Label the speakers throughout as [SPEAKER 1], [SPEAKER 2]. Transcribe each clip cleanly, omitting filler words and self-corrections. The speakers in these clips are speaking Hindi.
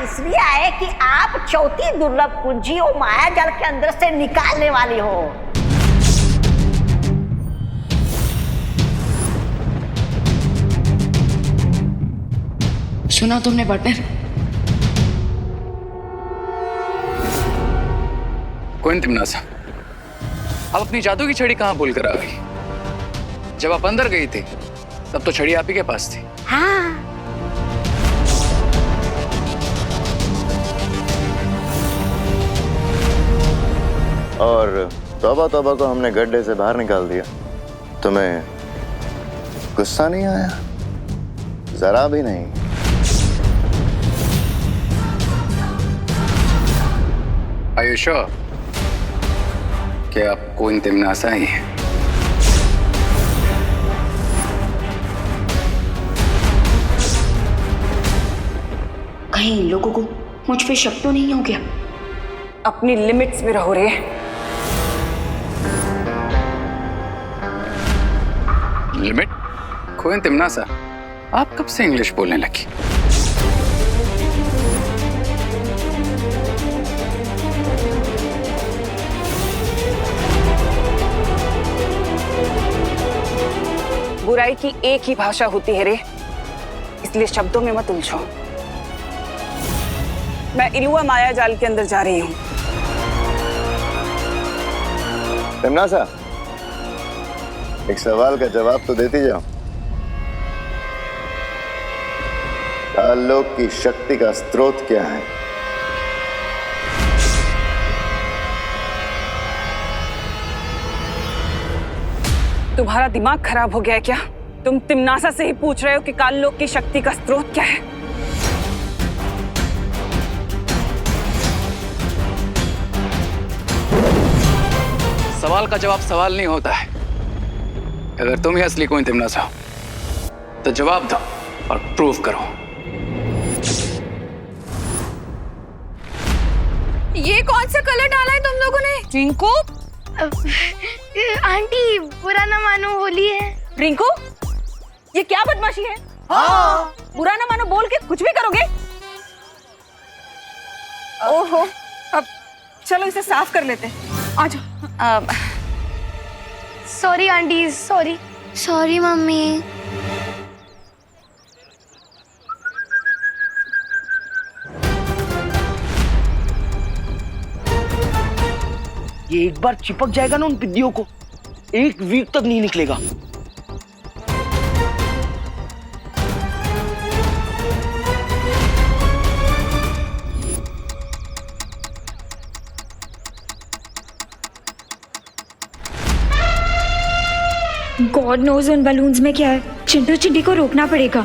[SPEAKER 1] इसलिए आए कि आप चौथी दुर्लभ कुंजी और माया जाल के अंदर से निकालने वाली हो।
[SPEAKER 2] सुना तुमने पार्टनर?
[SPEAKER 3] कोई तिमनासा, आप अपनी जादू की छड़ी कहाँ भूल कर आ गई? जब आप अंदर गई थी तब तो छड़ी आप ही के पास थी।
[SPEAKER 1] हाँ।
[SPEAKER 4] और तौबा तौबा को हमने गड्ढे से बाहर निकाल दिया। तुम्हें गुस्सा नहीं आया? जरा भी नहीं।
[SPEAKER 3] Are you sure कि आप कोई तिमनासा ही है?
[SPEAKER 2] कहीं इन लोगों को मुझ पे शक तो नहीं हो गया?
[SPEAKER 5] अपनी लिमिट्स में रहो रे।
[SPEAKER 3] लिमिट? कोई तिमनासा, आप कब से इंग्लिश बोलने लगी?
[SPEAKER 5] बुराई की एक ही भाषा होती है रे, इसलिए शब्दों में मत उलझो। मैं इलुआ माया जाल के अंदर जा रही हूँ।
[SPEAKER 4] तिमनासा, एक सवाल का जवाब तो देती जाओ। काललोक की शक्ति का स्रोत क्या है?
[SPEAKER 5] तुम्हारा दिमाग खराब हो गया है क्या? तुम तिमनासा से ही पूछ रहे हो कि काललोक की शक्ति का स्रोत क्या है?
[SPEAKER 3] सवाल का जवाब सवाल नहीं होता है। अगर तुम ही असली कोई तिमनासा हो तो जवाब दो और प्रूव करो।
[SPEAKER 6] ये कौन सा कलर डाला है तुम लोगों ने?
[SPEAKER 5] रिंकू,
[SPEAKER 6] आंटी बुरा ना मानो, होली है।
[SPEAKER 5] रिंकू, ये क्या बदमाशी है? हाँ। बुरा ना मानो बोल के कुछ भी करोगे? ओहो, अब चलो इसे साफ कर लेते हैं। आ जाओ।
[SPEAKER 6] Sorry aunty, sorry. Sorry mummy.
[SPEAKER 7] ये एक बार चिपक जाएगा ना उन पिद्दियों को, एक वीक तक नहीं निकलेगा।
[SPEAKER 8] गॉड नोज उन बलून्स में क्या है। चिंटू चिंटी को रोकना पड़ेगा।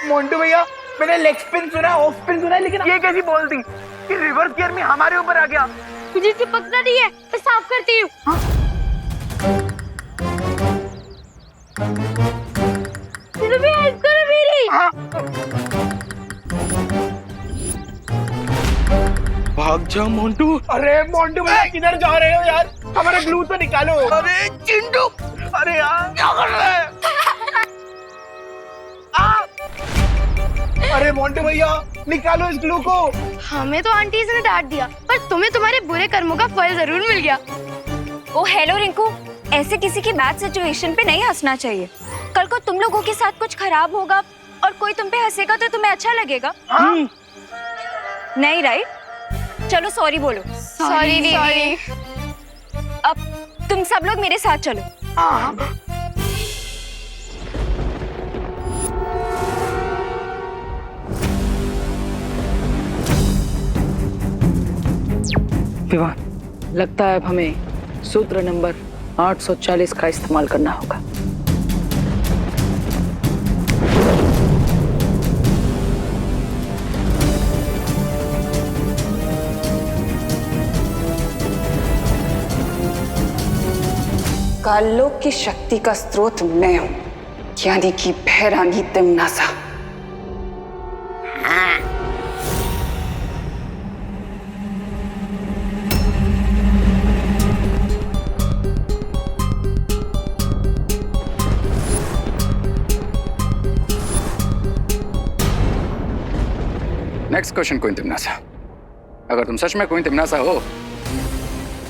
[SPEAKER 7] मोंटू भैया, मैंने लेग स्पिन सुना, ऑफ स्पिन सुना, लेकिन ये कैसी बॉल थी कि रिवर्स गियर में हमारे ऊपर आ गया।
[SPEAKER 6] मुझे चिपकना नहीं है, मैं साफ करती हूँ। हेल्प करो मेरी।
[SPEAKER 7] भाग जा मोंटू। अरे मोंटू भैया किधर जा रहे हो यार? हमारा ग्लू तो निकालो। अरे चिंटू, अरे यार क्या कर रहे हैं? अरे मोंटू भैया निकालो इस ग्लू को।
[SPEAKER 6] हमें तो आंटी ने डांट दिया, पर तुम्हें तुम्हारे बुरे कर्मों का फल जरूर मिल गया।
[SPEAKER 8] ओ हेलो रिंकू, ऐसे किसी की बैड सिचुएशन पे नहीं हंसना चाहिए। कल को तुम लोगों के साथ कुछ खराब होगा और कोई तुम पे हंसेगा तो तुम्हें अच्छा लगेगा। नहीं राइट? चलो सॉरी बोलो।
[SPEAKER 6] सॉरी दीदी।
[SPEAKER 8] अब तुम सब लोग मेरे साथ चलो।
[SPEAKER 5] विवाह, लगता है अब हमें सूत्र नंबर 840 का इस्तेमाल करना होगा। काललोक की शक्ति का स्रोत मैं हूं, यानी कि भैरानी तिम्नासा।
[SPEAKER 1] हाँ।
[SPEAKER 3] नेक्स्ट क्वेश्चन क्वीन तिम्नासा। अगर तुम सच में क्वीन तिम्नासा हो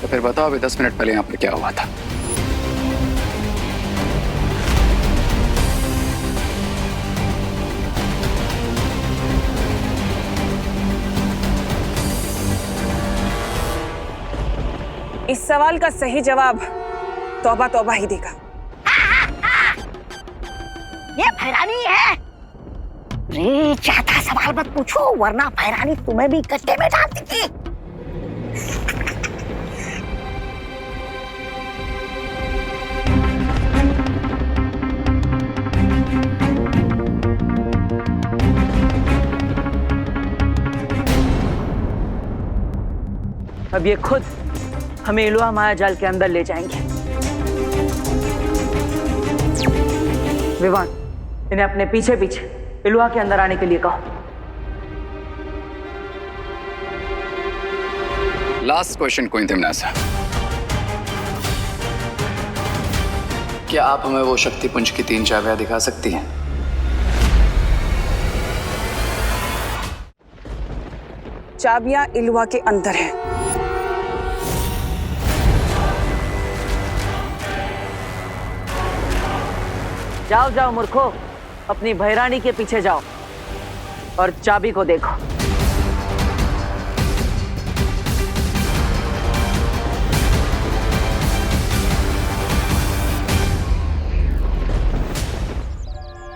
[SPEAKER 3] तो फिर बताओ अभी 10 मिनट पहले यहाँ पर क्या हुआ था।
[SPEAKER 5] इस सवाल का सही जवाब तौबा तौबा ही देगा।
[SPEAKER 1] ये भैरानी है। रे ज्यादा सवाल मत पूछो वरना भैरानी तुम्हें भी गड्ढे में डाल देगी।
[SPEAKER 9] अब ये खुद हमें इलुआ माया जाल के अंदर ले जाएंगे। विवान, इन्हें अपने पीछे पीछे इलुआ के अंदर आने के लिए कहो।
[SPEAKER 3] लास्ट क्वेश्चन क्वीन तिम्नासा। क्या आप हमें वो शक्ति पुंज की 3 चाबियां दिखा सकती हैं?
[SPEAKER 5] चाबियां इलुआ के अंदर हैं।
[SPEAKER 9] जाओ जाओ मूर्खो, अपनी भैरानी के पीछे जाओ और चाबी को देखो।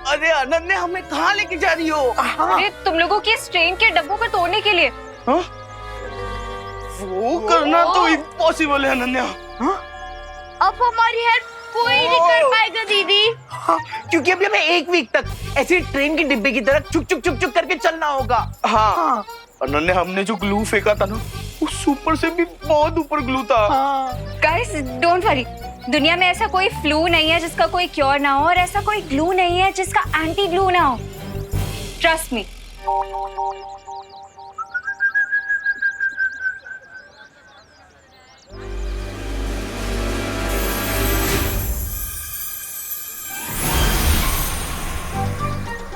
[SPEAKER 7] अरे अनन्या, हमें कहाँ लेके जा रही हो?
[SPEAKER 8] अरे तुम लोगों की इस ट्रेन के डब्बों को तोड़ने के लिए।
[SPEAKER 7] हाँ? वो करना तो इम्पॉसिबल है अनन्या। हाँ?
[SPEAKER 6] अब हमारी हेल्प कोई नहीं कर पाएगा दीदी।
[SPEAKER 7] हाँ, क्योंकि अभी हमें 1 वीक तक ऐसे ट्रेन के डिब्बे की तरह चुक चुक चुक चुक करके चलना होगा। हाँ। अनन्या, हमने जो ग्लू फेंका था ना, उस ऊपर से भी बहुत ऊपर ग्लू था।
[SPEAKER 8] गाइस डोंट वरी, दुनिया में ऐसा कोई फ्लू नहीं है जिसका कोई क्योर ना हो, और ऐसा कोई ग्लू नहीं है जिसका एंटी ग्लू ना हो। Trust me.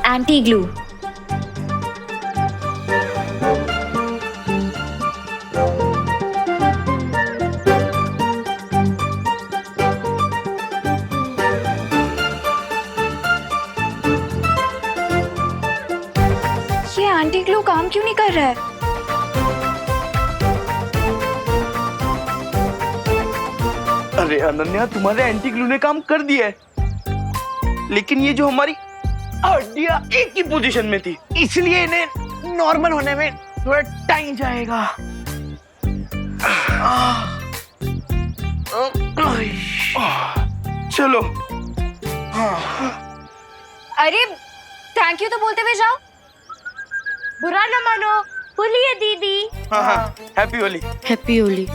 [SPEAKER 8] Anti glue. ये एंटी ग्लू काम क्यों नहीं कर रहा है?
[SPEAKER 7] अरे अनन्या, तुम्हारे एंटी ग्लू ने काम कर दिया है, लेकिन ये जो हमारी हड्डियां एक ही पोजीशन में थी, इसलिए इन्हें नॉर्मल होने में थोड़ा टाइम जाएगा। चलो।
[SPEAKER 8] अरे थैंक यू तो बोलते हुए जाओ।
[SPEAKER 6] बुरा न मानो, होली है दीदी।
[SPEAKER 7] हाँ हाँ, हैप्पी होली।
[SPEAKER 6] हैप्पी होली।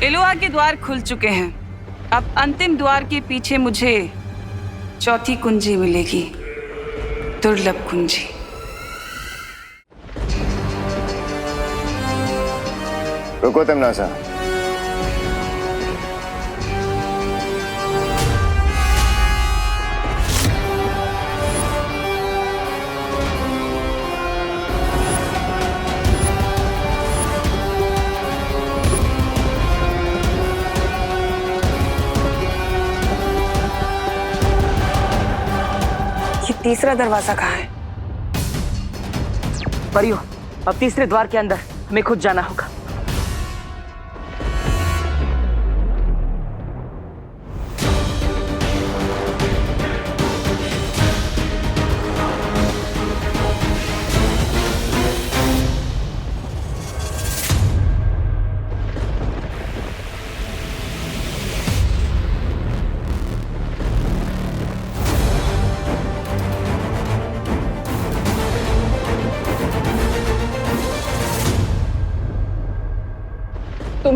[SPEAKER 5] इलुआ के द्वार खुल चुके हैं। अब अंतिम द्वार के पीछे मुझे चौथी कुंजी मिलेगी, दुर्लभ कुंजी।
[SPEAKER 4] रुको तिम्नासा।
[SPEAKER 5] ये तीसरा दरवाजा कहाँ है?
[SPEAKER 9] परियो, अब तीसरे द्वार के अंदर हमें खुद जाना होगा।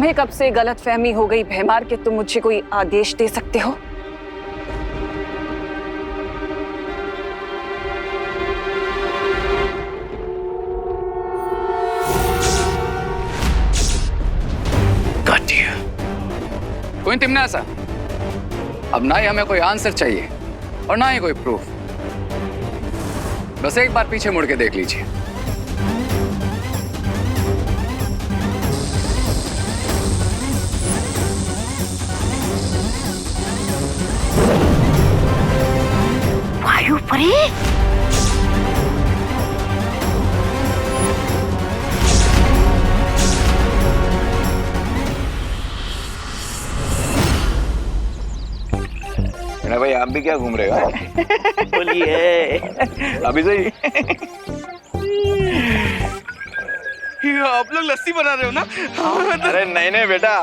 [SPEAKER 5] तुम्हें कब से गलतफहमी हो गई भैमार कि तुम मुझे कोई आदेश दे सकते हो?
[SPEAKER 3] कोई तिमनासा, अब ना ही हमें कोई आंसर चाहिए और ना ही कोई प्रूफ। बस एक बार पीछे मुड़ के देख लीजिए।
[SPEAKER 1] वायु परी,
[SPEAKER 10] भाई आप भी क्या घूम रहे हो?
[SPEAKER 7] बोलिए।
[SPEAKER 10] अभी से
[SPEAKER 7] आप लोग लस्सी बना रहे हो ना?
[SPEAKER 10] अरे नहीं नहीं बेटा,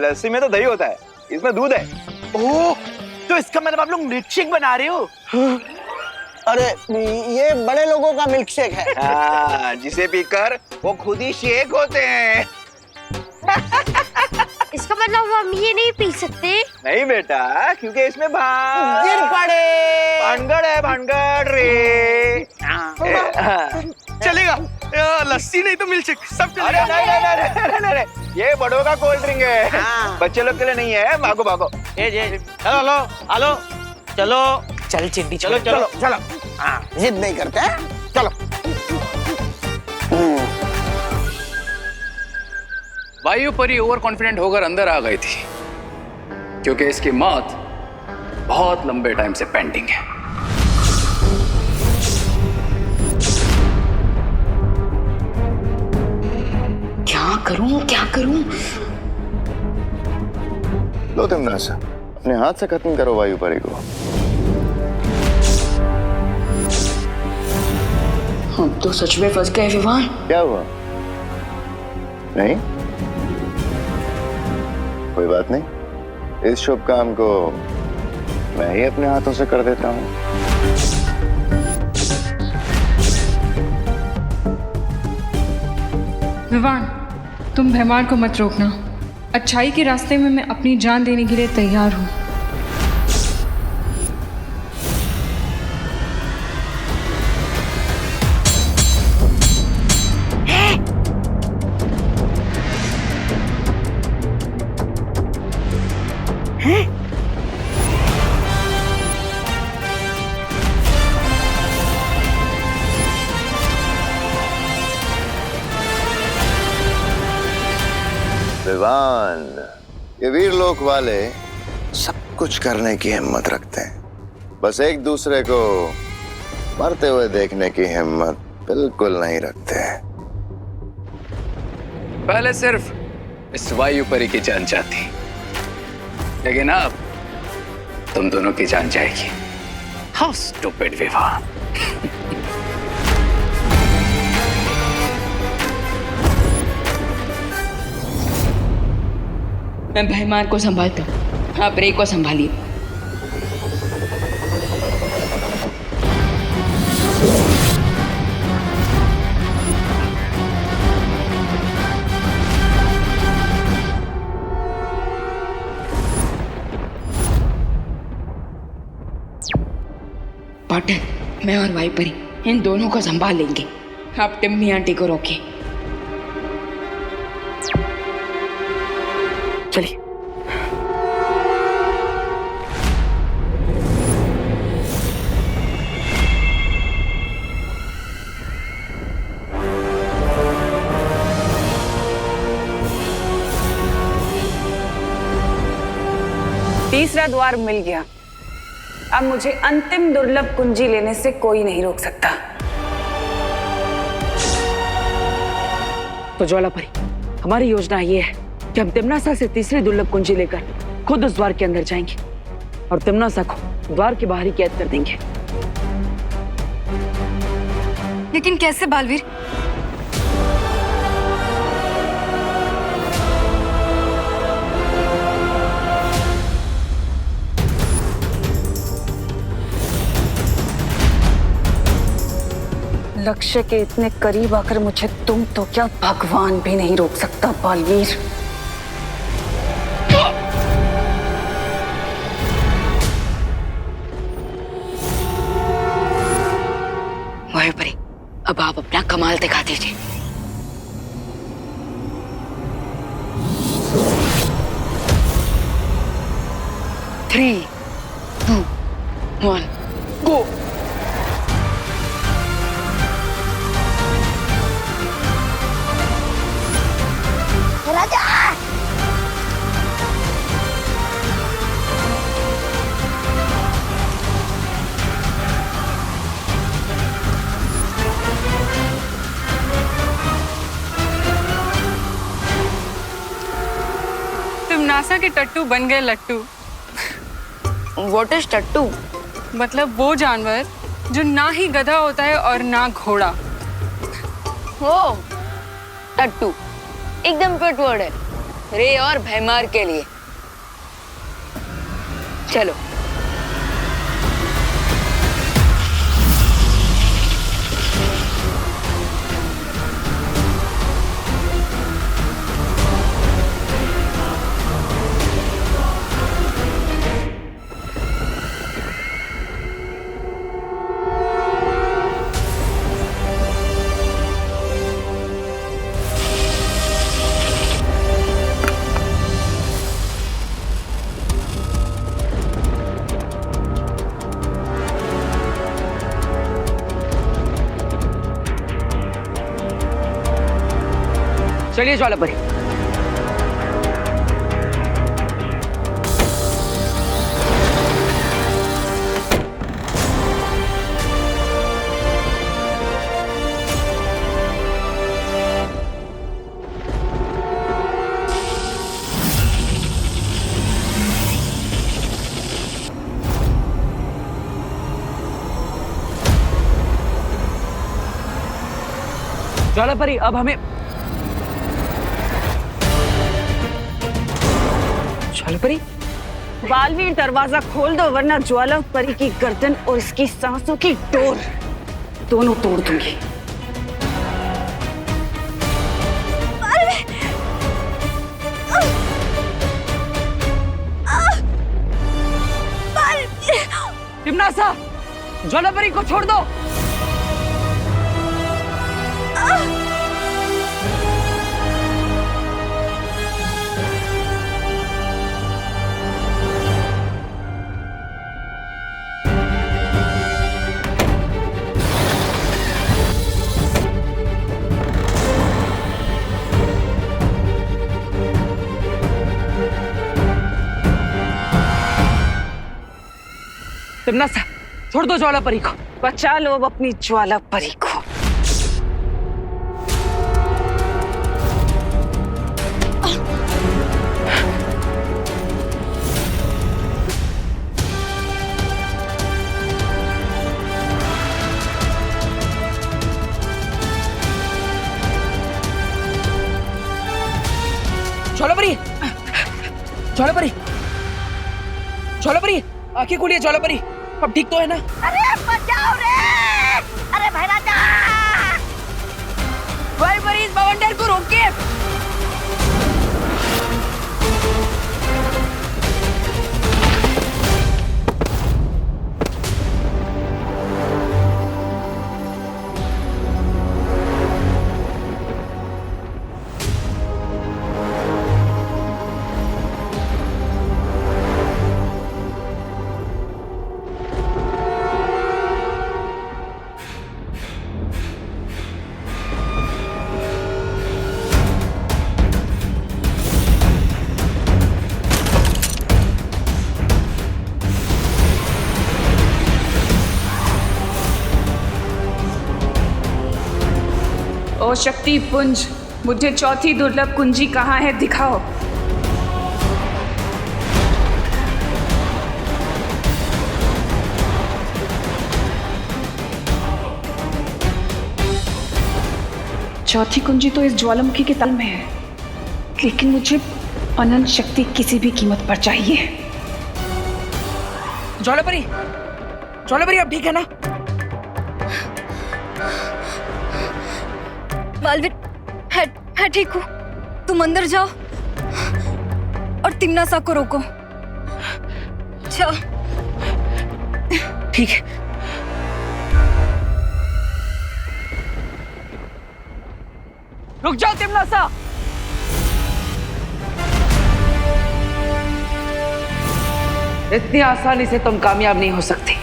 [SPEAKER 10] लस्सी में तो दही होता है, इसमें दूध है।
[SPEAKER 7] ओह, तो इसका मतलब आप लोग मिल्क शेक बना रहे हो?
[SPEAKER 11] अरे ये बड़े लोगों का मिल्क शेक है।
[SPEAKER 10] जिसे पीकर वो खुद ही शेक होते हैं।
[SPEAKER 6] इसका मतलब हम ये नहीं पी सकते?
[SPEAKER 10] नहीं बेटा, क्योंकि इसमें
[SPEAKER 11] गिर पड़े।
[SPEAKER 10] भानगड़ है, भानगड़ रे।
[SPEAKER 7] चलेगा, लस्सी नहीं तो मिल्क शेक सब
[SPEAKER 10] अरे
[SPEAKER 7] चलेगा।
[SPEAKER 10] नहीं, ये बड़ों का कोल्ड ड्रिंक है, बच्चे लोग के लिए नहीं है। भागो भागो।
[SPEAKER 11] चलो हेलो, चलो चल चिड्डी, चलो चलो चलो। हाँ, जिद नहीं करते हैं, चलो।
[SPEAKER 3] वायु परी ओवर कॉन्फिडेंट होकर अंदर आ गई थी क्योंकि इसकी मौत बहुत लंबे टाइम से पेंडिंग है।
[SPEAKER 2] क्या करूं क्या करूं?
[SPEAKER 4] लो तिमनासा, अपने हाथ से खत्म करो वायु परी को।
[SPEAKER 2] हम तो सच में फंस गए विवान।
[SPEAKER 4] क्या हुआ? नहीं, कोई बात नहीं, इस शुभ काम को मैं ही अपने हाथों से कर देता हूँ।
[SPEAKER 12] विवान, तुम भैमार को मत रोकना। अच्छाई के रास्ते में मैं अपनी जान देने के लिए तैयार हूँ।
[SPEAKER 4] विवान, ये वीर लोक वाले सब कुछ करने की हिम्मत रखते हैं, बस एक दूसरे को मरते हुए देखने की हिम्मत बिल्कुल नहीं रखते हैं।
[SPEAKER 3] पहले सिर्फ इस वायु परी की जान जाती, लेकिन अब तुम दोनों की जान जाएगी। How stupid Vivaan.
[SPEAKER 12] मैं भैमार को संभालता हूँ, आप रे को संभालिए। पाटिल, मैं और वायु परी इन दोनों को संभाल लेंगे। आप टिम्मी आंटी को रोकिए।
[SPEAKER 1] चलिए।
[SPEAKER 5] तीसरा द्वार मिल गया। अब मुझे अंतिम दुर्लभ कुंजी लेने से कोई नहीं रोक सकता। तो ज्वालापरी, हमारी योजना ये है कि हम तिमनासा से तीसरी दुर्लभ कुंजी लेकर खुद उस द्वार के अंदर जाएंगे और तिमनासा को द्वार के बाहर ही कैद कर देंगे।
[SPEAKER 8] लेकिन कैसे बालवीर?
[SPEAKER 5] लक्ष्य के इतने करीब आकर मुझे तुम तो क्या भगवान भी नहीं रोक सकता बालवीर।
[SPEAKER 2] अब आप अपना कमाल दिखा दीजिए। Three, two, one, go.
[SPEAKER 1] राजा
[SPEAKER 5] तुम नासा के टट्टू बन गए लट्टू।
[SPEAKER 2] व्हाट इज टट्टू?
[SPEAKER 5] मतलब वो जानवर जो ना ही गधा होता है और ना घोड़ा।
[SPEAKER 2] हो, टट्टू एकदम फिट वर्ड है रे और भैमार के लिए। चलो।
[SPEAKER 9] चलिए ज्वालापरी। ज्वालापरी, अब हमें ज्वालापरी,
[SPEAKER 5] बालवीर दरवाजा खोल दो वरना ज्वाला परी की गर्दन और इसकी सांसों की डोर दोनों तोड़ दूंगी।
[SPEAKER 9] तिम्नासा, ज्वालापरी को छोड़ दो। तिम्नासा, छोड़ दो ज्वालापरी को।
[SPEAKER 5] बचा लो अब अपनी ज्वाला परी को।
[SPEAKER 9] ज्वालापरी, ज्वालापरी, ज्वालापरी, आंखें खोलिए ज्वालापरी। अब ठीक तो है ना?
[SPEAKER 1] अरे बचाओ रे! अरे भाई राजा!
[SPEAKER 9] ज्वालापरी, इस बवंडर को रोकिए।
[SPEAKER 5] ओ शक्ति पुंज, मुझे चौथी दुर्लभ कुंजी कहाँ है दिखाओ। चौथी कुंजी तो इस ज्वालामुखी के तल में है, लेकिन मुझे अनंत शक्ति किसी भी कीमत पर चाहिए।
[SPEAKER 9] ज्वालापरी, ज्वालापरी, अब ठीक है ना?
[SPEAKER 8] बालवीर, है ठीक हूँ। तुम अंदर जाओ और तिम्नासा को रोको। जाओ।
[SPEAKER 9] ठीक है। रुक जाओ तिमनासा। इतनी आसानी से तुम कामयाब नहीं हो सकती।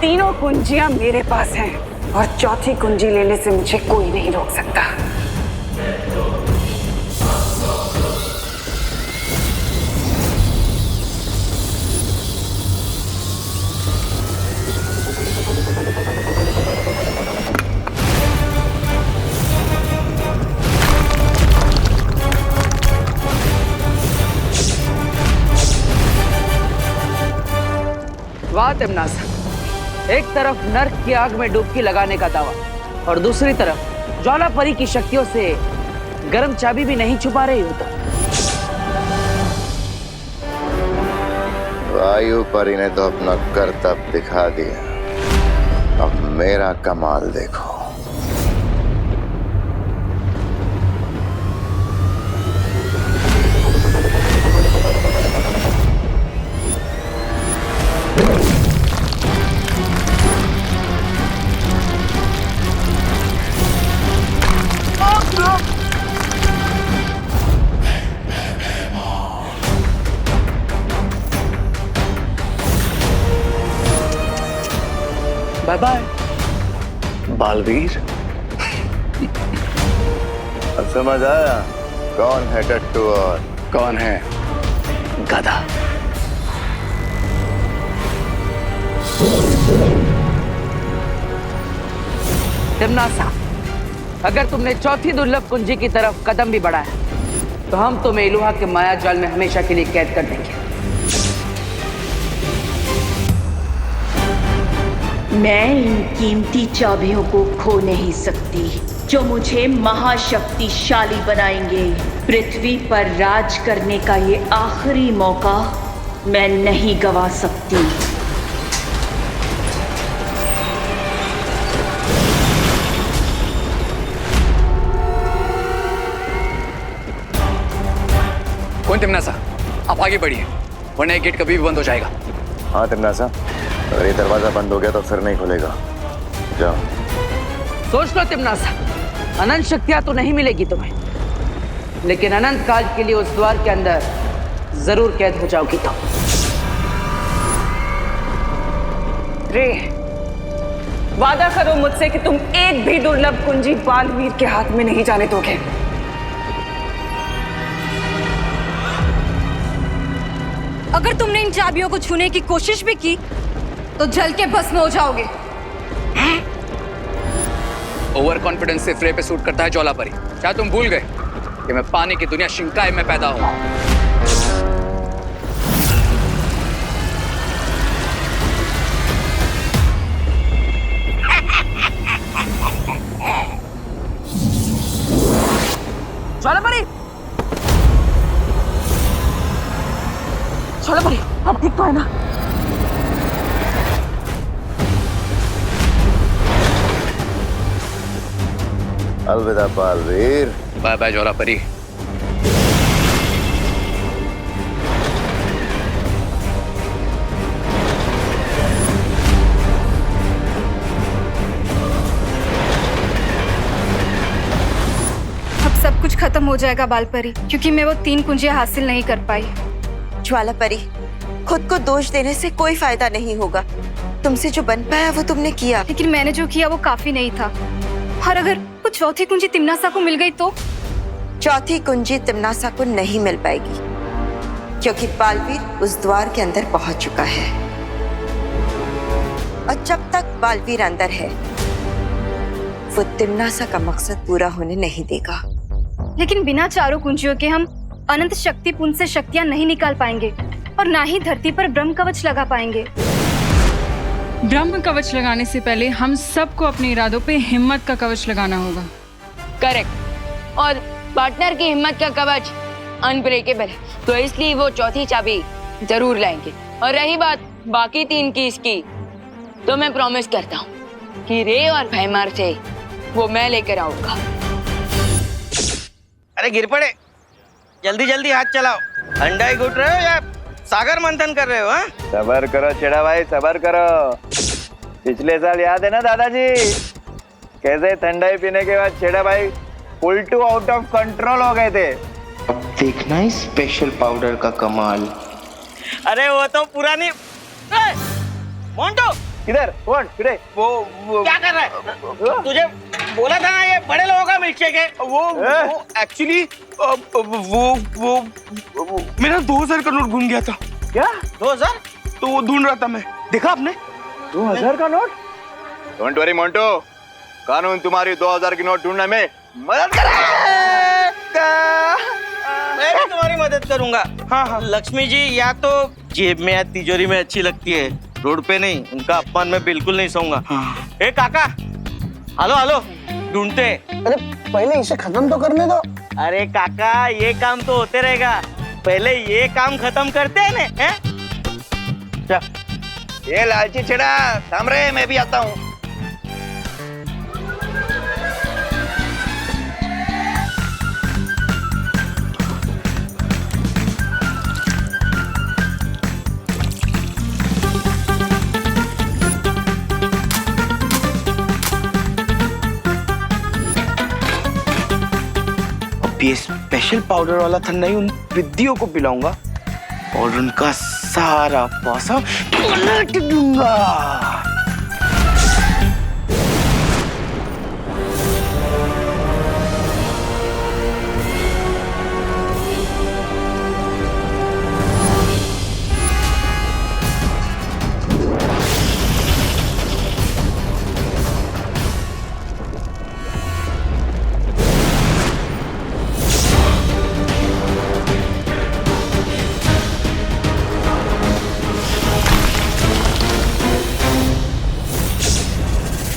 [SPEAKER 5] तीनों कुंजियां मेरे पास हैं और चौथी कुंजी लेने से मुझे कोई नहीं रोक सकता।
[SPEAKER 9] वाह तिमनासा, एक तरफ नर्क की आग में डुबकी लगाने का दावा और दूसरी तरफ ज्वाला परी की शक्तियों से गर्म चाबी भी नहीं छुपा रही हो तो।
[SPEAKER 4] वायु परी ने तो अपना करतब दिखा दिया, अब मेरा कमाल देखो।
[SPEAKER 9] Bye bye
[SPEAKER 3] Baalveer.
[SPEAKER 4] अब समझ आया कौन है टट्टू और
[SPEAKER 3] कौन है गधा।
[SPEAKER 9] तिमनासा, अगर तुमने चौथी दुर्लभ कुंजी की तरफ कदम भी बढ़ाया तो हम तुम्हें इलुहा के माया जाल में हमेशा के लिए कैद कर देंगे।
[SPEAKER 13] मैं इन कीमती चाबियों को खो नहीं सकती जो मुझे महाशक्तिशाली बनाएंगे। पृथ्वी पर राज करने का ये आखिरी मौका मैं नहीं गवा सकती।
[SPEAKER 3] कौन तिमनासा, आप आगे बढ़िए वरना ये गेट कभी भी बंद हो जाएगा।
[SPEAKER 4] हाँ तिमनासा, अगर ये दरवाजा बंद हो गया तो फिर नहीं खुलेगा। जाओ।
[SPEAKER 9] सोच लो तिमनासा, अनंत शक्तियां तो नहीं मिलेगी तुम्हें, लेकिन अनंत काल के लिए उस द्वार के अंदर जरूर कैद हो जाओगी तुम।
[SPEAKER 5] रे, वादा करो मुझसे कि तुम एक भी दुर्लभ कुंजी बालवीर के हाथ में नहीं जाने दोगे।
[SPEAKER 8] अगर तुमने इन चाबियों को छूने की कोशिश भी की तो जल के भस्म हो जाओगे।
[SPEAKER 3] ओवर कॉन्फिडेंस से फ्रे पे सूट करता है ज्वाला परी। क्या तुम भूल गए कि मैं पानी की दुनिया शिंकाई में पैदा हुआ?
[SPEAKER 9] ज्वाला परी, ज्वाला परी, आप ठीक तो है ना?
[SPEAKER 4] अलविदा बालवीर।
[SPEAKER 3] बाय बाय ज्वाला परी।
[SPEAKER 8] अब सब कुछ खत्म हो जाएगा बालपरी, क्योंकि मैं वो 3 कुंजियां हासिल नहीं कर पाई।
[SPEAKER 14] ज्वाला परी, खुद को दोष देने से कोई फायदा नहीं होगा। तुमसे जो बन पाया वो तुमने किया।
[SPEAKER 8] लेकिन मैंने जो किया वो काफी नहीं था। और अगर वो चौथी कुंजी तिम्नासा को मिल गई तो?
[SPEAKER 14] चौथी कुंजी तिम्नासा को नहीं मिल पाएगी, क्योंकि बालवीर उस द्वार के अंदर पहुंच चुका है। और जब तक बालवीर अंदर है, वो तिम्नासा का मकसद पूरा होने नहीं देगा।
[SPEAKER 8] लेकिन बिना चारों कुंजियों के हम अनंत शक्ति पुंज से शक्तियां नहीं निकाल पाएंगे, और ना ही धरती पर ब्रह्म कवच लगा पाएंगे।
[SPEAKER 12] ब्रह्म कवच लगाने से पहले हम सबको अपने इरादों पे हिम्मत का कवच लगाना होगा।
[SPEAKER 2] करेक्ट। और पार्टनर की हिम्मत का कवच अनब्रेकेबल है, तो इसलिए वो चौथी चाबी जरूर लाएंगे। और रही बात बाकी 3 कीज की, तो मैं प्रॉमिस करता हूँ कि रे और भैमार से वो मैं लेकर आऊंगा।
[SPEAKER 11] अरे गिर पड़े, जल्दी जल्दी हाथ चलाओ। ठंडाई घुट रहे हो या सागर मंथन कर रहे हो? हाँ,
[SPEAKER 10] सबर करो छेड़ा भाई, सबर करो। पिछले साल याद है ना दादाजी, कैसे ठंडाई पीने के बाद छेड़ा भाई full to out of control हो गए थे।
[SPEAKER 11] अब देखना है स्पेशल पाउडर का कमाल। अरे वो तो पुरानी। मोंटो
[SPEAKER 10] किधर?
[SPEAKER 11] वो क्या कर रहा है? तुझे बोला था ना ये बड़े लोगों का मिल्कशेक है।
[SPEAKER 7] वो एक्चुअली वो मेरा 2000 का नोट घूम गया था।
[SPEAKER 11] क्या 2000?
[SPEAKER 7] तो वो ढूंढ रहा था मैं, देखा आपने?
[SPEAKER 11] 2000 का नोट?
[SPEAKER 10] डोंट वरी मोंटो, कानून तुम्हारी 2000 की नोट ढूंढने में मदद करेगा।
[SPEAKER 11] मैं भी तुम्हारी मदद करूंगा। हाँ, लक्ष्मी जी या तो जेब में या तिजोरी में अच्छी लगती है, रोड पे नहीं। उनका अपमान मैं बिल्कुल नहीं सहूंगा। ए काका, हेलो, ढूंढते।
[SPEAKER 15] अरे पहले इसे खत्म तो करने दो।
[SPEAKER 11] अरे काका, ये काम तो होते रहेगा, पहले ये काम खत्म करते हैं ना।
[SPEAKER 10] ये लालची छेड़ा थाम रहे, मैं भी आता हूँ।
[SPEAKER 7] ये स्पेशल पाउडर वाला ठंडाई उन विद्याओं को पिलाऊंगा और उनका सारा पैसा पलट दूंगा।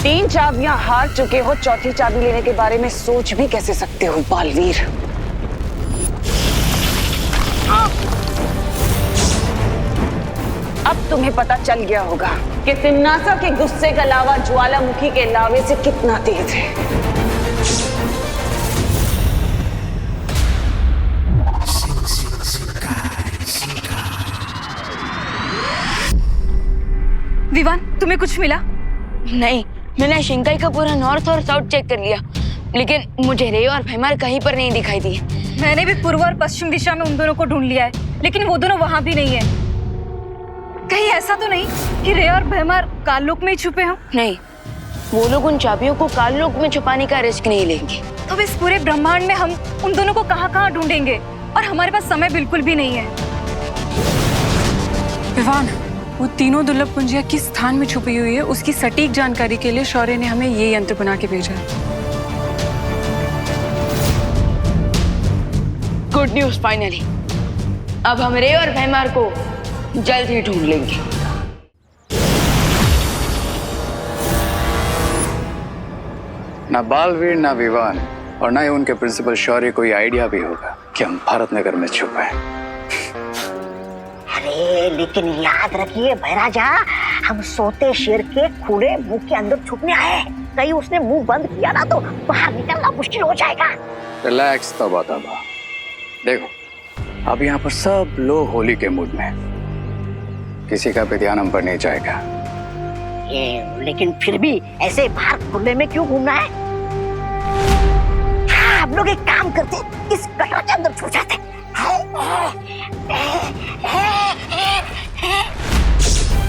[SPEAKER 9] तीन चाबियां हार चुके हो, चौथी चाबी लेने के बारे में सोच भी कैसे सकते हो बालवीर? अब तुम्हें पता चल गया होगा कि तिम्नासा के गुस्से का लावा ज्वालामुखी के लावे से कितना तेज है।
[SPEAKER 8] विवान, तुम्हें कुछ मिला?
[SPEAKER 2] नहीं, मैंने शिंकाई का पूरा नॉर्थ और साउथ चेक कर लिया, लेकिन मुझे रे और भैमार कहीं पर नहीं दिखाई दिए।
[SPEAKER 8] मैंने भी पूर्व और पश्चिम दिशा में उन दोनों को ढूंढ लिया है, लेकिन वो दोनों वहां भी नहीं है। कहीं ऐसा तो नहीं कि रे और भैमार काललोक में ही छुपे हों?
[SPEAKER 2] नहीं, वो लोग उन चाबियों को काललोक में छुपाने का रिस्क नहीं लेंगे।
[SPEAKER 8] तो इस पूरे ब्रह्मांड में हम उन दोनों को कहाँ ढूंढेंगे? और हमारे पास समय बिल्कुल भी नहीं है।
[SPEAKER 12] विवान, वो तीनों दुर्लभ कुंजियां किस स्थान में छुपी हुई है, उसकी सटीक जानकारी के लिए शौर्य ने हमें ये यंत्र बना के भेजा है।
[SPEAKER 2] गुड न्यूज, फाइनली अब हम रे और भैमार को जल्द ही ढूंढ लेंगे।
[SPEAKER 3] ना बालवीर, ना विवान और ना ही उनके प्रिंसिपल शौर्य को ये आइडिया भी होगा कि हम भारत नगर में छुपे हैं।
[SPEAKER 1] अरे लेकिन याद रखिए भैराजा, हम सोते शेर के खुले मुंह के अंदर छुपने आए हैं। कहीं उसने मुंह बंद किया ना तो बाहर निकलना मुश्किल हो जाएगा।
[SPEAKER 3] रिलैक्स तबा। देखो, अब यहाँ पर सब लोग होली के मूड में, किसी का भी ध्यान हम पर नहीं जाएगा।
[SPEAKER 1] लेकिन फिर भी ऐसे बाहर खुले में क्यों घूमना है? हम लोग लोग एक काम करते, इस गटर के अंदर छुप जाते।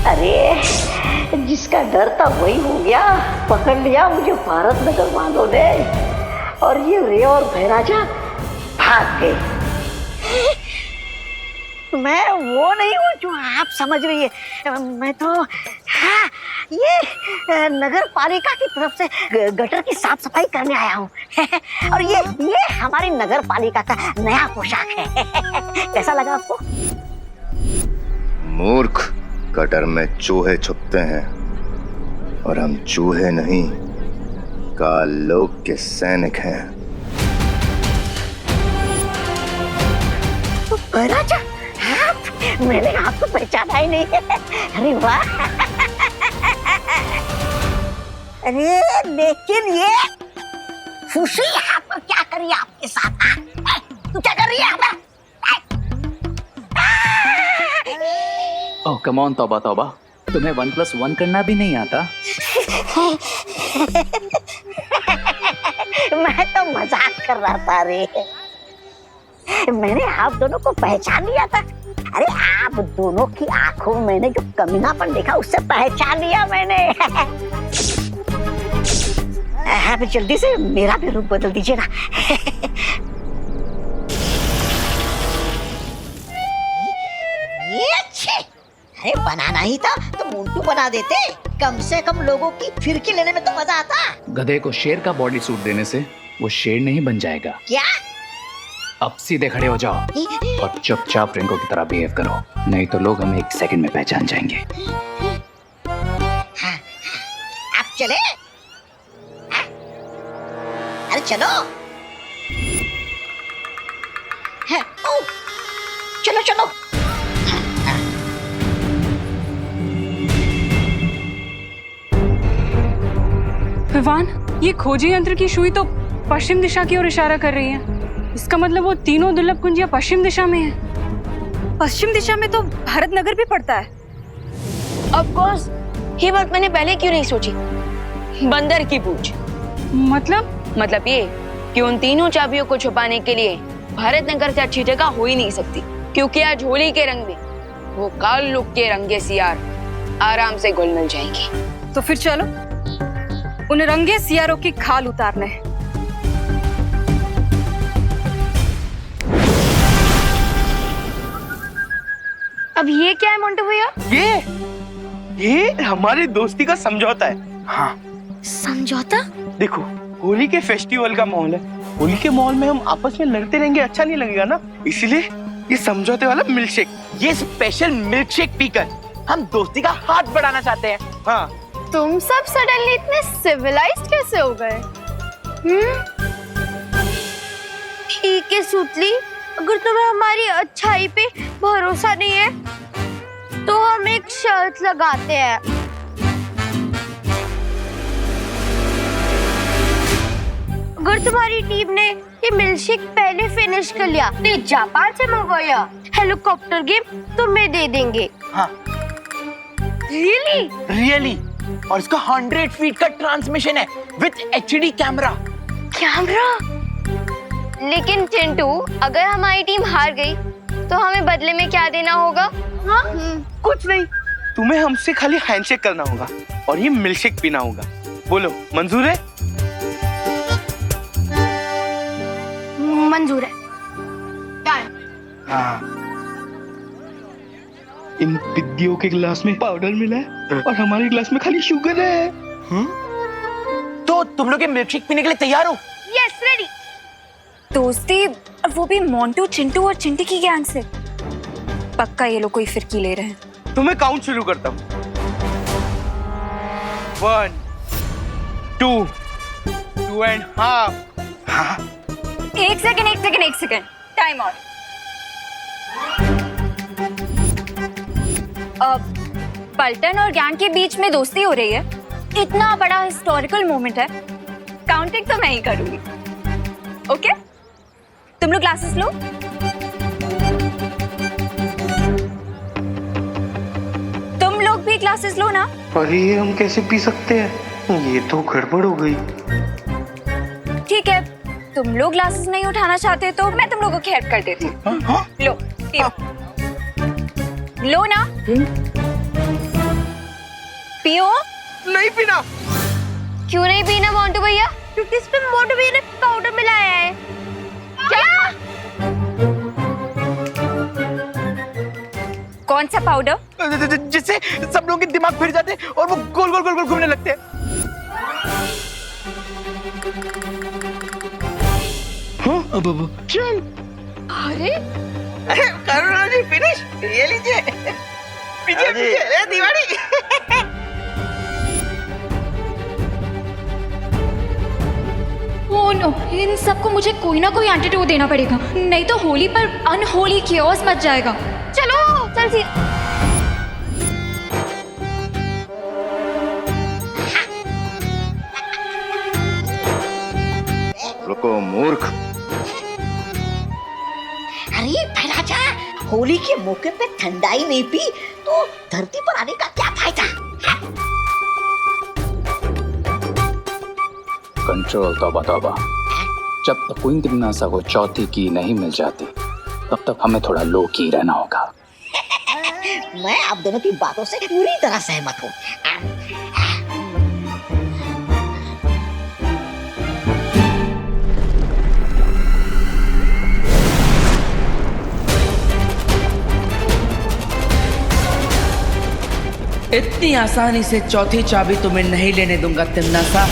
[SPEAKER 1] अरे जिसका डर था वही हो गया, पकड़ लिया मुझे भारत नगर वालों ने, और ये रे और भैराजा भाग गए। मैं वो नहीं हूँ जो आप समझ रही है। मैं तो हाँ, ये नगर पालिका की तरफ से गटर की साफ सफाई करने आया हूँ। और ये हमारी नगर पालिका का नया पोशाक है। कैसा लगा आपको?
[SPEAKER 4] मूर्ख, गटर में चूहे छुपते हैं और हम चूहे नहीं, काल लोक के सैनिक हैं।
[SPEAKER 1] भैराजा, मैंने आपको पहचाना ही नहीं है। अरे वाह! अरे लेकिन ये खुशी यहाँ पर क्या करी आपके साथ? तू क्या कर रही है यहाँ पर?
[SPEAKER 3] ओह कम ऑन तौबा तौबा, तुम्हें 1+1 करना भी नहीं आता?
[SPEAKER 1] मैं तो मजाक कर रहा था रे। मैंने आप दोनों को पहचान लिया था। अरे आप दोनों की आंखों में मैंने जो कमीनापन देखा उससे पहचान लिया मैंने। आप जल्दी से मेरा भी रूप बदल दीजिए ना। ये अच्छे, अरे बनाना ही था तो मोंटू बना देते, कम से कम लोगों की फिरकी लेने में तो मजा आता।
[SPEAKER 3] गधे को शेर का बॉडी सूट देने से वो शेर नहीं बन जाएगा।
[SPEAKER 1] क्या?
[SPEAKER 3] अब सीधे खड़े हो जाओ और चुपचाप रिंको की तरह बिहेव करो, नहीं तो लोग हमें 1 सेकंड में पहचान जाएंगे।
[SPEAKER 1] हाँ, आप चले? हाँ? अरे चलो। हाँ, ओ, चलो चलो।
[SPEAKER 12] विवान, ये खोजी यंत्र की सुई तो पश्चिम दिशा की ओर इशारा कर रही है। इसका मतलब वो तीनों दुर्लभ कुंजियां पश्चिम दिशा में है।
[SPEAKER 8] पश्चिम दिशा में तो भारत नगर भी पड़ता है।
[SPEAKER 2] ऑफ कोर्स, ये बात मैंने पहले क्यों नहीं सोची? बंदर की पूछ।
[SPEAKER 12] मतलब
[SPEAKER 2] ये कि उन तीनों चाबियों को छुपाने के लिए भारत नगर से अच्छी जगह हो ही नहीं सकती, क्योंकि आज होली के रंग में वो काल लुक के रंगे सियार आराम से घुल मिल जाएंगे।
[SPEAKER 8] तो फिर चलो उन रंगे सियारों की खाल उतारने।
[SPEAKER 6] अब ये क्या है मोंटू भैया?
[SPEAKER 7] ये हमारी दोस्ती का समझौता है। हाँ,
[SPEAKER 6] समझौता?
[SPEAKER 7] देखो, होली के फेस्टिवल का माहौल है। होली के माहौल में हम आपस में लड़ते रहेंगे, अच्छा नहीं लगेगा ना। इसीलिए ये समझौते वाला मिल्कशेक, ये स्पेशल मिल्कशेक पीकर हम दोस्ती का हाथ बढ़ाना चाहते हैं। हाँ,
[SPEAKER 6] तुम सब सडनली इतने सिविलाइज्ड कैसे हो गए? ठीक है सुतली, अगर तुम्हें हमारी अच्छाई पे भरोसा नहीं है तो हम एक शर्त लगाते हैं। अगर तुम्हारी टीम ने ये मिल्कशेक पहले फिनिश कर लिया, नहीं जापान से मंगवाया हेलीकॉप्टर गेम तुम्हें दे देंगे।
[SPEAKER 7] हाँ। रियली? और इसका 100 फीट का ट्रांसमिशन है विद HD कैमरा।
[SPEAKER 6] लेकिन चिंटू, अगर हमारी टीम हार गई तो हमें बदले में क्या देना होगा? हाँ?
[SPEAKER 7] कुछ नहीं, तुम्हें हमसे खाली हैंडशेक करना होगा और ये मिल्कशेक पीना होगा। बोलो, मंजूर है?
[SPEAKER 6] मंजूर है।
[SPEAKER 7] हाँ। इन पिद्दियों के गिलास में पाउडर मिला है और हमारे गिलास में खाली शुगर है। तो तुम लोग ये मिल्कशेक पीने के लिए तैयार हो?
[SPEAKER 6] Yes, ready.
[SPEAKER 8] दोस्ती, और वो भी मोंटू, चिंटू और चिंटी की गैंग से। पक्का ये लोग कोई फिरकी ले रहे हैं।
[SPEAKER 7] तुम्हें काउंट शुरू करता हूँ। 1, 2, 2.5। हाँ?
[SPEAKER 8] एक सेकंड, टाइम आउट। पलटन और गैंग के बीच में दोस्ती हो रही है, इतना बड़ा हिस्टोरिकल मोमेंट है, काउंटिंग तो मैं ही करूंगी। ओके? तुम लोग ग्लासेस लो। तुम लोग भी ग्लासेस लो ना।
[SPEAKER 7] अरे ये हम कैसे पी सकते हैं? ये तो गड़बड़ हो गई।
[SPEAKER 8] ठीक है, तुम लोग ग्लासेस नहीं उठाना चाहते तो मैं तुम लोगों की हेल्प कर देती हूँ। लो पियो, लो ना, पियो।
[SPEAKER 7] नहीं पीना।
[SPEAKER 6] क्यों नहीं पीना मोंटू भैया? क्योंकि इसमें मोंटू भैया ने पाउडर मिलाया है।
[SPEAKER 8] क्या? कौन सा पाउडर?
[SPEAKER 7] जिससे सब लोगों के दिमाग फिर जाते और वो गोल गोल गोल गोल घूमने लगते हैं। चल।
[SPEAKER 8] अरे
[SPEAKER 7] करुणा जी फिनिश, ये लीजिए। पीछे पीछे दिवाली।
[SPEAKER 8] ओह नो, इन सबको मुझे कोई ना कोई एंटीडोट देना पड़ेगा, नहीं तो होली पर अनहोली कियोस मच जाएगा।
[SPEAKER 6] चलो चल सी।
[SPEAKER 4] रुको मूर्ख।
[SPEAKER 1] अरे भैराजा, होली के मौके पे ठंडाई नहीं पी तो धरती पर आने का क्या फायदा?
[SPEAKER 3] कंट्रोल तौबा तौबा। जब तक क्वीन तिमनासा को चौथी की नहीं मिल जाती तब तक हमें थोड़ा लो की रहना होगा।
[SPEAKER 1] मैं आप दोनों की बातों से पूरी तरह सहमत हूँ।
[SPEAKER 9] इतनी आसानी से चौथी चाबी तुम्हें नहीं लेने दूंगा तिमनासा।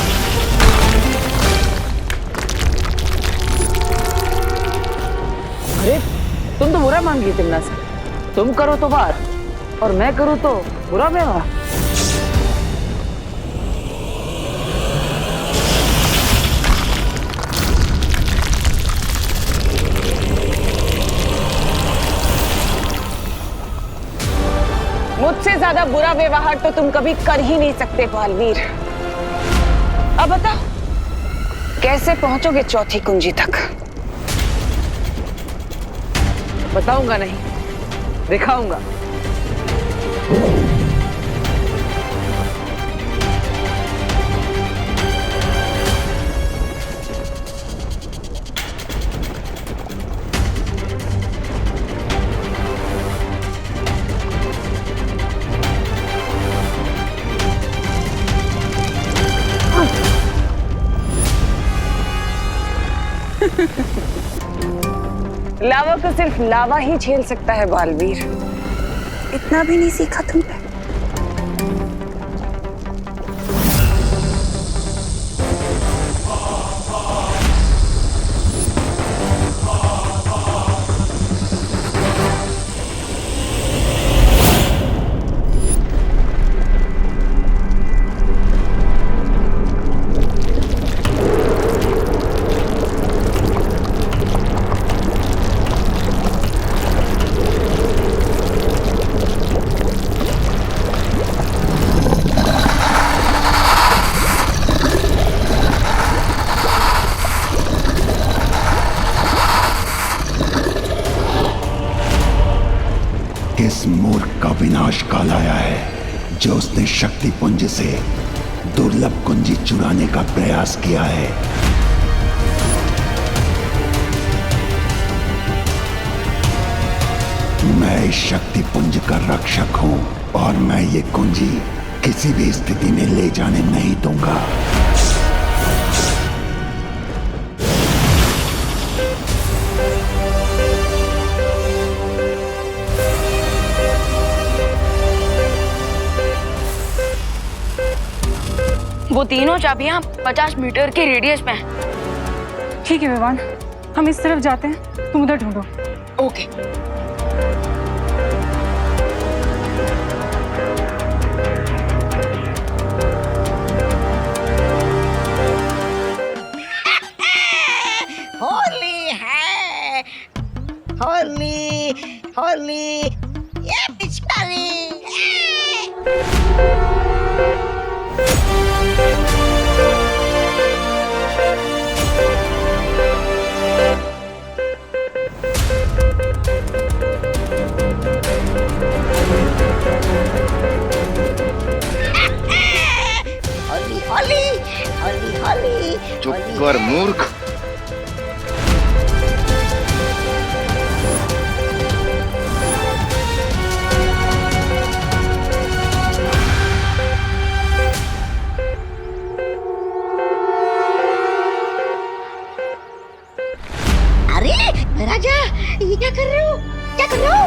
[SPEAKER 9] अरे तुम तो बुरा मान गई तिमनासा। तुम करो तो बात और मैं करूँ तो बुरा व्यवहार। मुझसे ज्यादा बुरा व्यवहार तो तुम कभी कर ही नहीं सकते बालवीर। अब बताओ कैसे पहुंचोगे चौथी कुंजी तक? बताऊंगा नहीं, दिखाऊंगा। लावा को सिर्फ लावा ही झेल सकता है बालवीर। इतना भी नहीं सीखा तुमने?
[SPEAKER 16] इस मूर्ख का विनाश काल आया है जो उसने शक्ति पुंज से दुर्लभ कुंजी चुराने का प्रयास किया है। मैं इस शक्ति पुंज का रक्षक हूं और मैं ये कुंजी किसी भी स्थिति में ले जाने नहीं दूंगा।
[SPEAKER 2] वो तीनों चाबियां 50 मीटर के रेडियस में हैं।
[SPEAKER 12] ठीक है विवान, हम इस तरफ जाते हैं, तुम उधर ढूंढो।
[SPEAKER 2] ओके।
[SPEAKER 1] होली है, होली होली, ये पिचकारी।
[SPEAKER 4] चुप कर मूर्ख।
[SPEAKER 1] राजा ये क्या कर रहे हो? क्या कर रहे हो?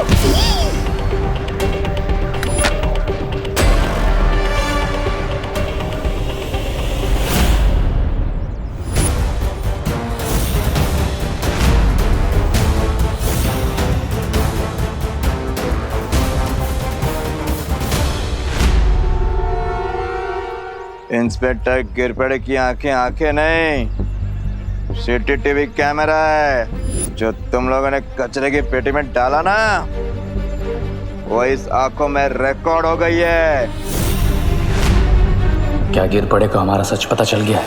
[SPEAKER 10] इंस्पेक्टर गिरपड़े की आंखें आंखें नहीं, सीसीटीवी कैमरा है। जो तुम लोगों ने कचरे की पेटी में डाला ना, वो इस आंखों में रिकॉर्ड हो गई है।
[SPEAKER 3] क्या गिरपड़े को हमारा सच पता चल गया है?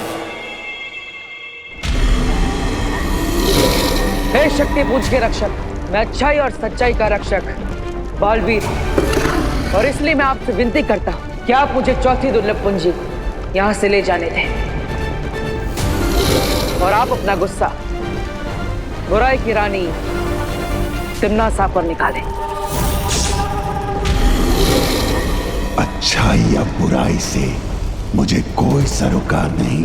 [SPEAKER 9] हे शक्ति पुंज के रक्षक, मैं अच्छाई और सच्चाई का रक्षक बालवीर, और इसलिए मैं आपसे विनती करता हूँ कि आप मुझे चौथी दुर्लभ कुंजी यहां से ले जाने दें, और आप अपना गुस्सा बुराई की रानी तिम्नासा पर निकालें।
[SPEAKER 16] अच्छाई या बुराई से मुझे कोई सरोकार नहीं।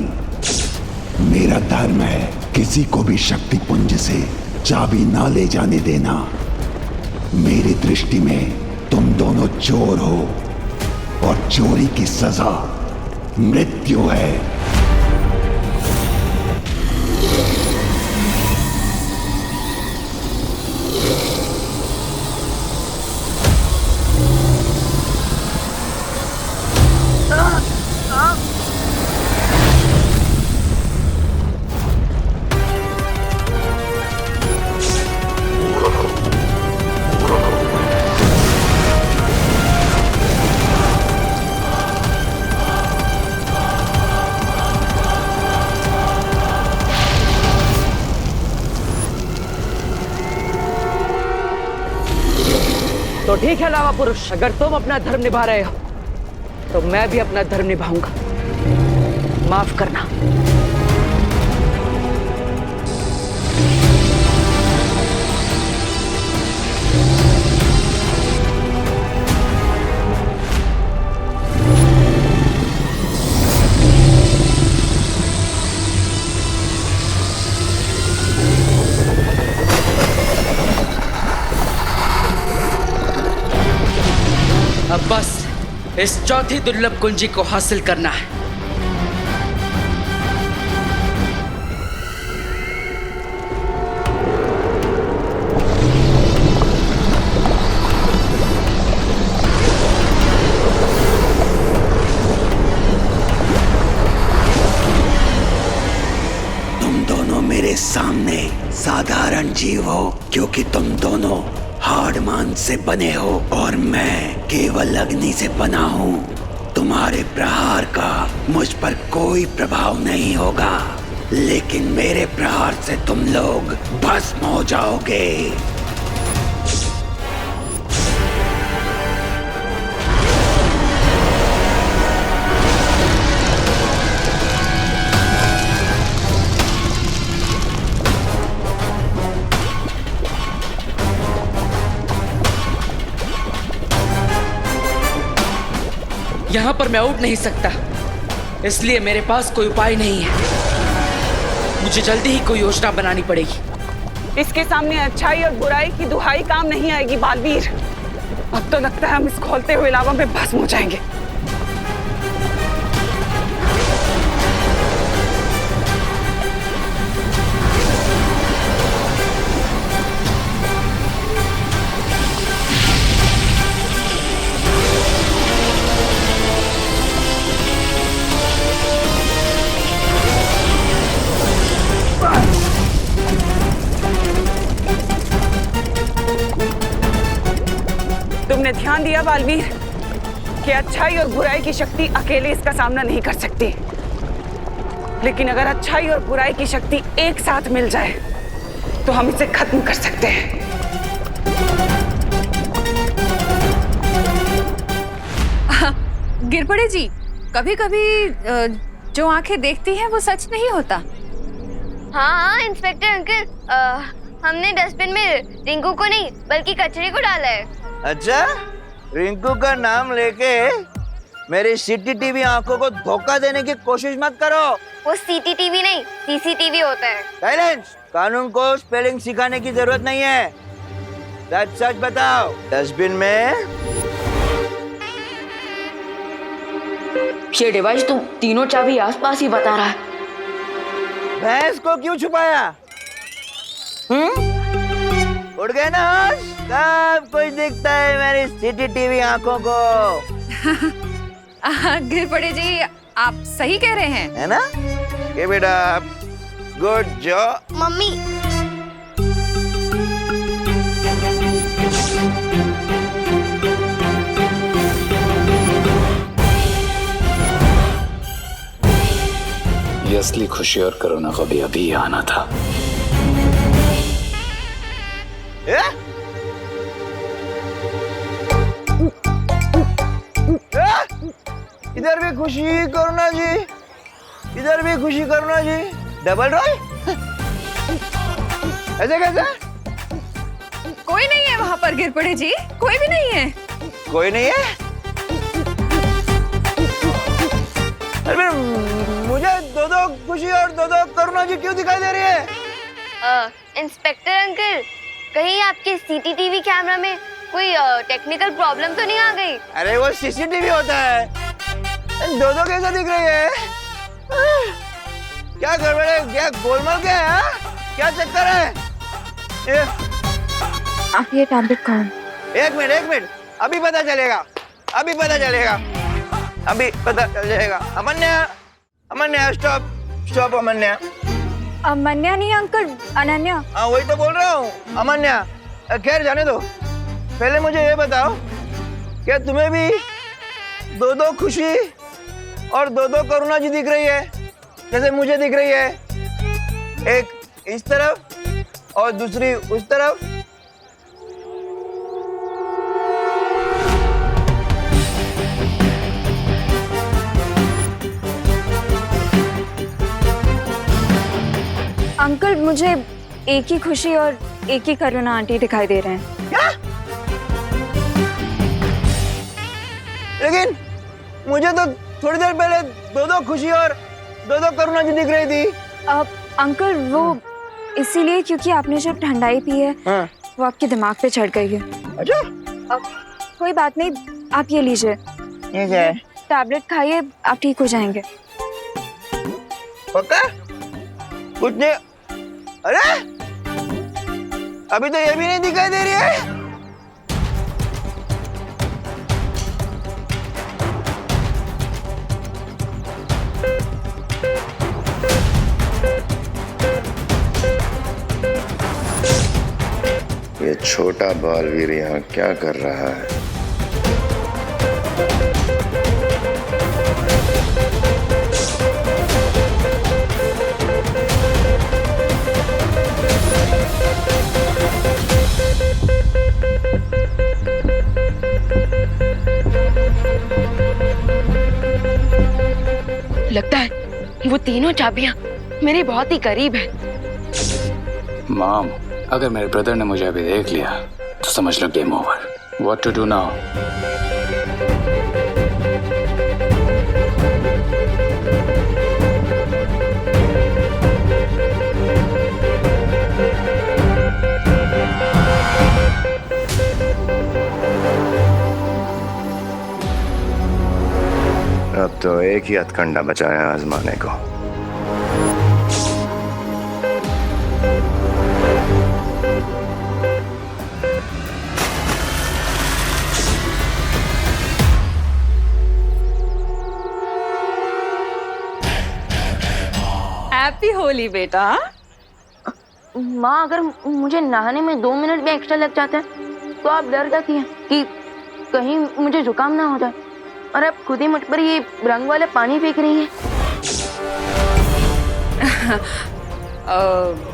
[SPEAKER 16] मेरा धर्म है किसी को भी शक्ति पुंज से चाबी ना ले जाने देना। मेरी दृष्टि में तुम दोनों चोर हो, और चोरी की सजा मृत्यु है।
[SPEAKER 9] तो ठीक है लावा पुरुष, अगर तुम अपना धर्म निभा रहे हो तो मैं भी अपना धर्म निभाऊंगा। माफ करना। अब बस इस चौथी दुर्लभ कुंजी को हासिल करना है।
[SPEAKER 16] तुम दोनों मेरे सामने साधारण जीव हो, क्योंकि तुम दोनों हाड़मान से बने हो और मैं केवल अग्नि से बना हूँ। तुम्हारे प्रहार का मुझ पर कोई प्रभाव नहीं होगा, लेकिन मेरे प्रहार से तुम लोग भस्म हो जाओगे।
[SPEAKER 9] यहां पर मैं उठ नहीं सकता, इसलिए मेरे पास कोई उपाय नहीं है। मुझे जल्दी ही कोई योजना बनानी पड़ेगी।
[SPEAKER 5] इसके सामने अच्छाई और बुराई की दुहाई काम नहीं आएगी बालवीर। अब तो लगता है हम इस खौलते हुए लावा में भस्म हो जाएंगे। तुमने ध्यान दिया बालवीर कि अच्छाई और बुराई की शक्ति अकेले इसका सामना नहीं कर सकती, लेकिन अगर अच्छाई और बुराई की शक्ति एक साथ मिल जाए तो हम इसे खत्म कर सकते हैं।
[SPEAKER 8] गिरपड़े जी, कभी कभी जो आंखें देखती हैं वो सच नहीं होता।
[SPEAKER 6] हाँ इंस्पेक्टर अंकल, हमने डस्टबिन में रिंकू को नहीं बल्कि कचरे को डाला है।
[SPEAKER 10] अच्छा, रिंकू का नाम लेके मेरी सीसीटीवी आंखों को धोखा देने की कोशिश मत करो।
[SPEAKER 6] वो सीसीटीवी नहीं सीसीटीवी होता है।
[SPEAKER 10] साइलेंस, कानून को स्पेलिंग सिखाने की जरूरत नहीं है। सच सच बताओ, डस्टबिन में
[SPEAKER 2] ये डिवाइस तो तीनों चाबी आसपास ही बता रहा है।
[SPEAKER 10] भैंस को क्यों छुपाया? उड़ गए ना होश? सब कुछ दिखता है मेरी सीसीटीवी आंखों को।
[SPEAKER 8] गिर पड़े जी, आप सही कह रहे हैं।
[SPEAKER 10] है ना? ये बेटा गुड जॉब।
[SPEAKER 6] मम्मी
[SPEAKER 3] ये असली खुशी और कोरोना को भी अभी आना था।
[SPEAKER 10] इधर भी खुशी करुणा जी, इधर भी खुशी करुणा जी। Double role? ऐसे कैसे?
[SPEAKER 8] कोई नहीं है वहाँ पर गिर पड़े जी, कोई भी नहीं है।
[SPEAKER 10] कोई नहीं है? अरे मुझे दो दो खुशी और दो दो करुणा जी क्यों दिखाई दे रही है?
[SPEAKER 6] इंस्पेक्टर अंकल, कहीं आपके सीसीटीवी कैमरा में कोई टेक्निकल प्रॉब्लम तो नहीं आ गई?
[SPEAKER 10] अरे वो सीसीटीवी होता है, दो दो कैसे दिख रही है? क्या गड़बड़ है? क्या गोलमाल क्या है? क्या चक्कर है?
[SPEAKER 8] आप ये टैबलेट खाओ।
[SPEAKER 10] एक मिनट, अभी पता चलेगा, अभी पता चलेगा, अभी पता चल जाएगा। अमन्या स्टॉप अमन्या।
[SPEAKER 8] अमन्या नहीं अंकल, अनन्या।
[SPEAKER 10] हाँ वही तो बोल रहा हूँ, अमन्या। खैर जाने दो, पहले मुझे ये बताओ, क्या तुम्हें भी दो दो खुशी और दो दो करुणा जी दिख रही है जैसे मुझे दिख रही है? एक इस तरफ और दूसरी उस तरफ।
[SPEAKER 8] अंकल मुझे एक ही खुशी और एक ही करुणा आंटी दिखाई दे रहे हैं।
[SPEAKER 10] क्या? लेकिन मुझे तो थोड़ी देर पहले दो दो खुशी और दो दो करुणा जी दिख रही थी।
[SPEAKER 8] अंकल वो इसीलिए क्योंकि आपने जब ठंडाई पी है
[SPEAKER 10] हाँ।
[SPEAKER 8] वो आपके दिमाग पे चढ़ गई है।
[SPEAKER 10] अच्छा?
[SPEAKER 8] कोई बात नहीं, आप ये लीजिए,
[SPEAKER 10] ये क्या है?
[SPEAKER 8] टैबलेट खाइए, आप ठीक हो जाएंगे।
[SPEAKER 10] पक्का? कुछ नहीं? अरे अभी तो ये भी नहीं दिखाई दे रही है।
[SPEAKER 4] ये छोटा बालवीर यहाँ क्या कर रहा है?
[SPEAKER 2] लगता है वो तीनों चाबियां मेरे बहुत ही करीब है।
[SPEAKER 3] मॉम, अगर मेरे ब्रदर ने मुझे अभी देख लिया तो समझ लो game over. What to do now?
[SPEAKER 4] अब तो एक ही हथकंडा बचा है आजमाने को।
[SPEAKER 8] हैप्पी होली बेटा।
[SPEAKER 2] माँ, अगर मुझे नहाने में 2 मिनट भी एक्स्ट्रा लग जाते हैं तो आप डर जाती हैं कि कहीं मुझे जुकाम ना हो जाए, और आप खुद ही मुझ पर ये रंग वाले पानी फेंक रही हैं।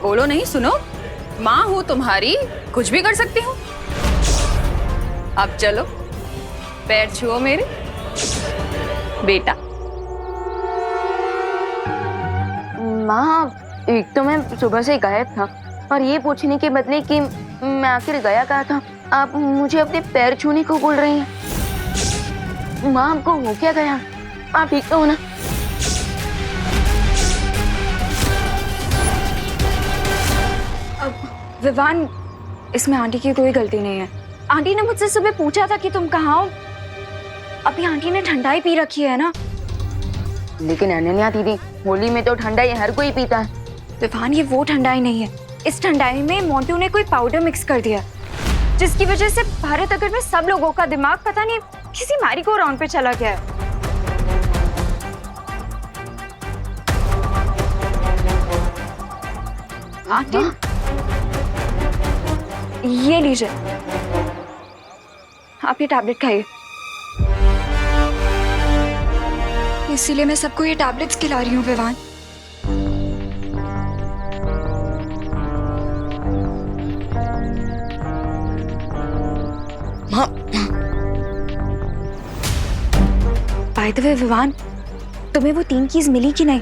[SPEAKER 8] बोलो नहीं, सुनो, माँ हूँ तुम्हारी, कुछ भी कर सकती हूँ। अब चलो, पैर छुओ मेरे बेटा।
[SPEAKER 2] माँ, एक तो मैं सुबह से गायब था, और ये पूछने के बदले कि मैं आखिर गया कहाँ था, आप मुझे अपने पैर छूने को बोल रही हैं। माँ, आपको हो क्या गया? आप ठीक तो हो ना?
[SPEAKER 8] विवान, इसमें आंटी की कोई गलती नहीं है। आंटी ने मुझसे सुबह पूछा था कि तुम कहाँ हो। अभी आंटी ने ठंडाई पी रखी है ना।
[SPEAKER 2] लेकिन अनन्या दीदी, होली में तो ठंडाई हर कोई पीता है।
[SPEAKER 8] विवान, ये वो ठंडाई नहीं है। इस ठंडाई में मोंटू ने कोई पाउडर मिक्स कर दिया, जिसकी वजह से भारत नगर में सब लोगों का दिमाग पता नहीं किसी मैरी गो राउंड पे चला गया है। आंटी, ये लीजिए, आप ये टैबलेट खाइए। इसीलिए मैं सबको ये टैबलेट्स खिला रही हूँ Vivaan. By the way Vivaan, तुम्हें वो 3 कीज मिली कि नहीं?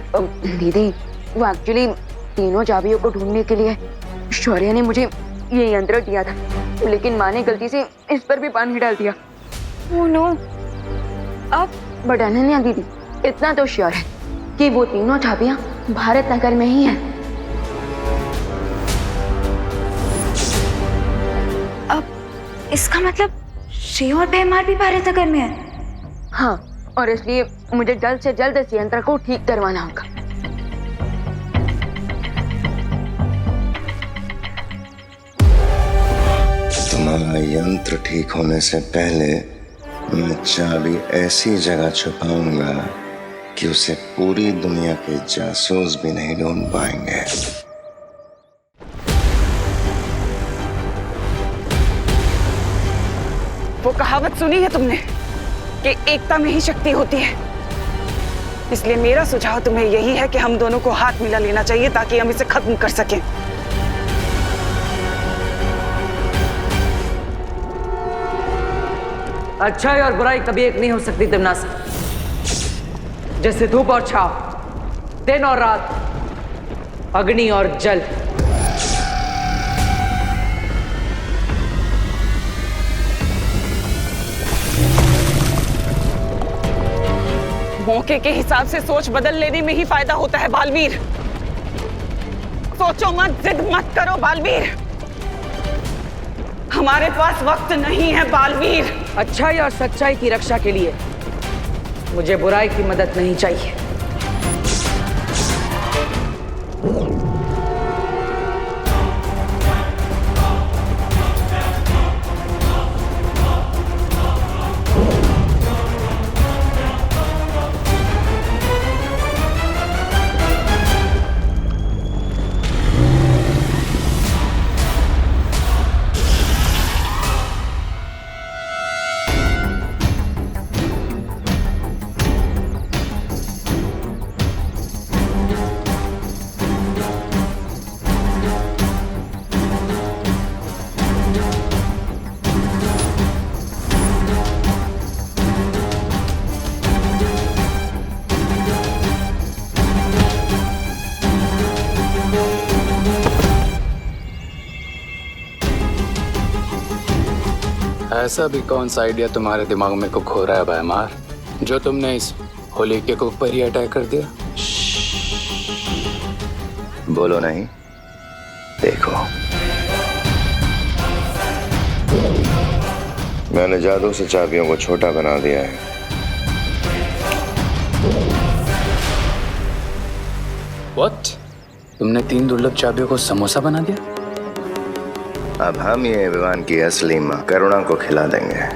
[SPEAKER 2] दीदी, वो एक्चुअली तीनों चाबियों को ढूंढने के लिए शौर्य ने मुझे ये यंत्र दिया था, लेकिन माँ ने गलती से इस पर भी पानी डाल दिया।
[SPEAKER 8] Oh no. अब
[SPEAKER 2] बट अनन्या दीदी, इतना तो श्योर है कि वो तीनों चाबियां भारत नगर में ही हैं।
[SPEAKER 8] अब इसका मतलब श्री और बेमार भी भारत नगर में है।
[SPEAKER 2] हाँ, और इसलिए मुझे जल्द से जल्द इस यंत्र को ठीक करवाना होगा।
[SPEAKER 4] तुम्हारा यंत्र ठीक होने से पहले मैं चाबी ऐसी जगह छुपाऊंगा कि उसे पूरी दुनिया के जासूस भी नहीं ढूंढ पाएंगे।
[SPEAKER 5] वो कहावत सुनी है तुमने कि एकता में ही शक्ति होती है। इसलिए मेरा सुझाव तुम्हें यही है कि हम दोनों को हाथ मिला लेना चाहिए ताकि हम इसे खत्म कर सकें।
[SPEAKER 9] अच्छाई और बुराई कभी एक नहीं हो सकती तिमनासा। जैसे धूप और छाव, दिन और रात, अग्नि और जल।
[SPEAKER 5] मौके के हिसाब से सोच बदल लेने में ही फायदा होता है बालवीर। सोचो मत, जिद मत करो बालवीर। हमारे पास वक्त नहीं है बालवीर।
[SPEAKER 9] अच्छाई और सच्चाई की रक्षा के लिए मुझे बुराई की मदद नहीं चाहिए।
[SPEAKER 3] ऐसा भी कौन सा आइडिया तुम्हारे दिमाग में को खो रहा है भयमार, जो तुमने इस होली के ऊपर ही अटैक कर दिया?
[SPEAKER 4] बोलो नहीं, देखो। मैंने जादू से चाबियों को छोटा बना दिया है।
[SPEAKER 3] What? तुमने 3 दुर्लभ चाबियों को समोसा बना दिया?
[SPEAKER 4] अब हम ये विवान की असली मां करुणा को खिला देंगे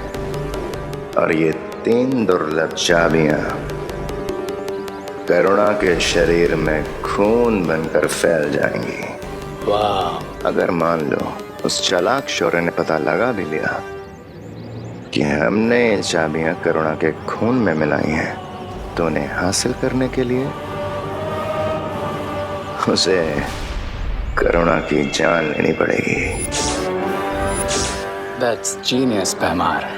[SPEAKER 4] और ये 3 दुर्लभ चाबियां करुणा के शरीर में खून बनकर फैल जाएंगी।
[SPEAKER 3] वाह!
[SPEAKER 4] अगर मान लो उस चालाक शौर्य ने पता लगा भी लिया कि हमने ये चाबियां करुणा के खून में मिलाई हैं, तो उन्हें हासिल करने के लिए उसे करुणा की जान लेनी पड़ेगी।
[SPEAKER 3] That's genius, भयमार।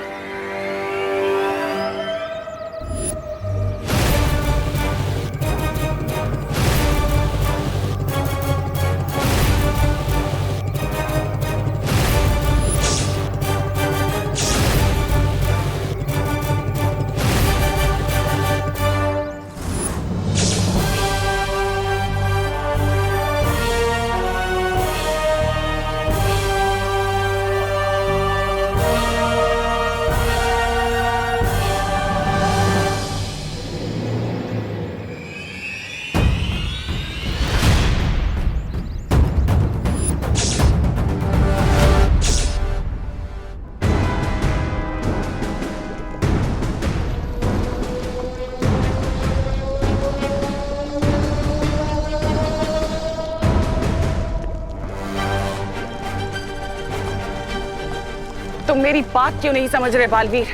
[SPEAKER 5] तुम मेरी बात क्यों नहीं समझ रहे बालवीर?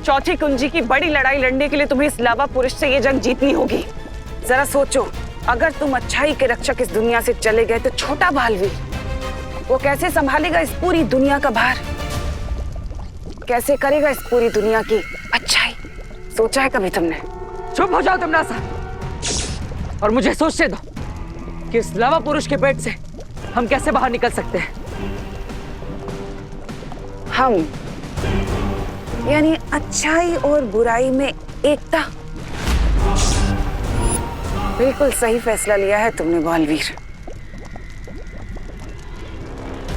[SPEAKER 5] चौथी कुंजी की बड़ी लड़ाई लड़ने के लिए तुम्हें इस लावा पुरुष से ये जंग जीतनी होगी। जरा सोचो, अगर तुम अच्छाई के रक्षक इस दुनिया से चले गए तो छोटा बालवीर वो कैसे संभालेगा इस पूरी दुनिया का भार? कैसे करेगा इस पूरी दुनिया की अच्छाई? सोचा है कभी तुमने?
[SPEAKER 9] चुप हो जाओ तमनासा और मुझे सोचने दो कि इस लावा पुरुष के पेट से हम कैसे बाहर निकल सकते हैं।
[SPEAKER 5] हम यानी अच्छाई और बुराई में एकता। बिल्कुल सही फैसला लिया है तुमने बालवीर।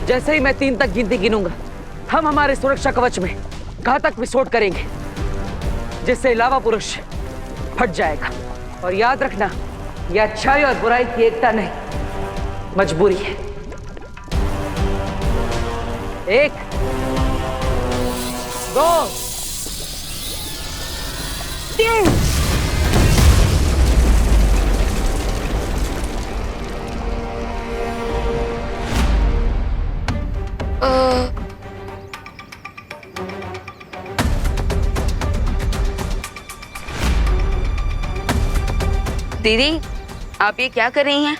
[SPEAKER 9] जैसे ही मैं 3 तक गिनती गिनूंगा, हम हमारे सुरक्षा कवच में घातक विस्फोट करेंगे, जिससे लावा पुरुष फट जाएगा। और याद रखना, यह अच्छाई और बुराई की एकता नहीं, मजबूरी है। 1 2 3।
[SPEAKER 2] दीदी, आप ये क्या कर रही हैं?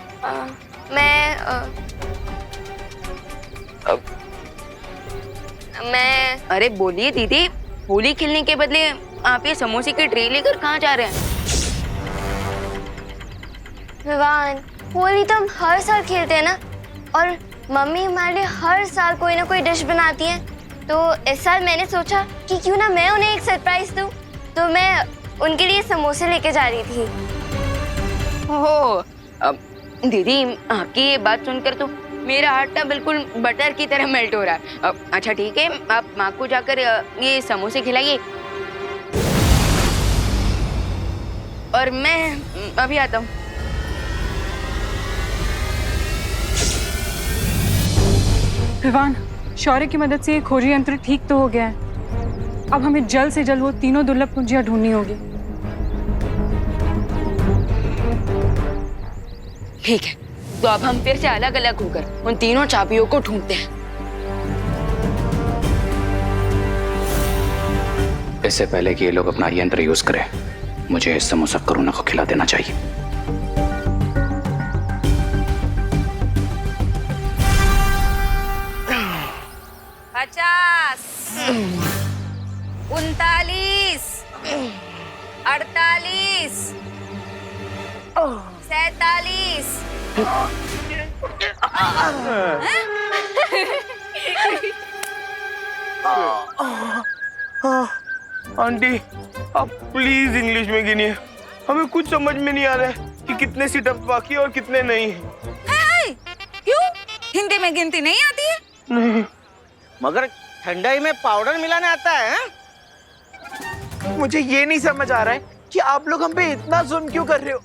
[SPEAKER 6] मैं
[SPEAKER 2] अरे बोलिए दीदी, होली खेलने के बदले आप ये समोसे की ट्रे लेकर कहाँ जा रहे हैं?
[SPEAKER 6] विवान, होली तो हम हर साल खेलते हैं ना, और मम्मी हमारे लिए हर साल कोई ना कोई डिश बनाती है। तो इस साल मैंने सोचा कि क्यों ना मैं उन्हें एक सरप्राइज दूं। तो मैं उनके लिए समोसे लेके जा रही थी।
[SPEAKER 2] ओह, दीदी आपकी ये बात सुनकर तो मेरा हार्ट ना बिल्कुल बटर की तरह मेल्ट हो रहा है। अच्छा ठीक है, आप माँ को जाकर ये समोसे खिलाइए और मैं अभी आता हूँ।
[SPEAKER 12] विवान, शौर्य की मदद से ये खोजी यंत्र ठीक तो हो गया है। अब हमें जल्द से जल्द वो तीनों दुर्लभ कुंजियां ढूंढनी होगी।
[SPEAKER 2] ठीक है, तो अब हम फिर से अलग अलग होकर उन तीनों चाबियों को ढूंढते हैं।
[SPEAKER 3] इससे पहले कि ये लोग अपना यंत्र यूज करें, मुझे इस समोसा करुणा को खिला देना चाहिए।
[SPEAKER 8] 50 39 48 47।
[SPEAKER 7] आंटी, आप प्लीज इंग्लिश में गिनिए। हमें कुछ समझ में नहीं आ रहा है कि कितने सीटअप बाकी और कितने नहीं।
[SPEAKER 8] क्यों? हिंदी में गिनती नहीं आती है?
[SPEAKER 7] नहीं।
[SPEAKER 11] मगर ठंडाई में पाउडर मिलाने आता है?
[SPEAKER 7] मुझे ये नहीं समझ आ रहा है कि आप लोग हम पे इतना जुल्म क्यों कर रहे हो।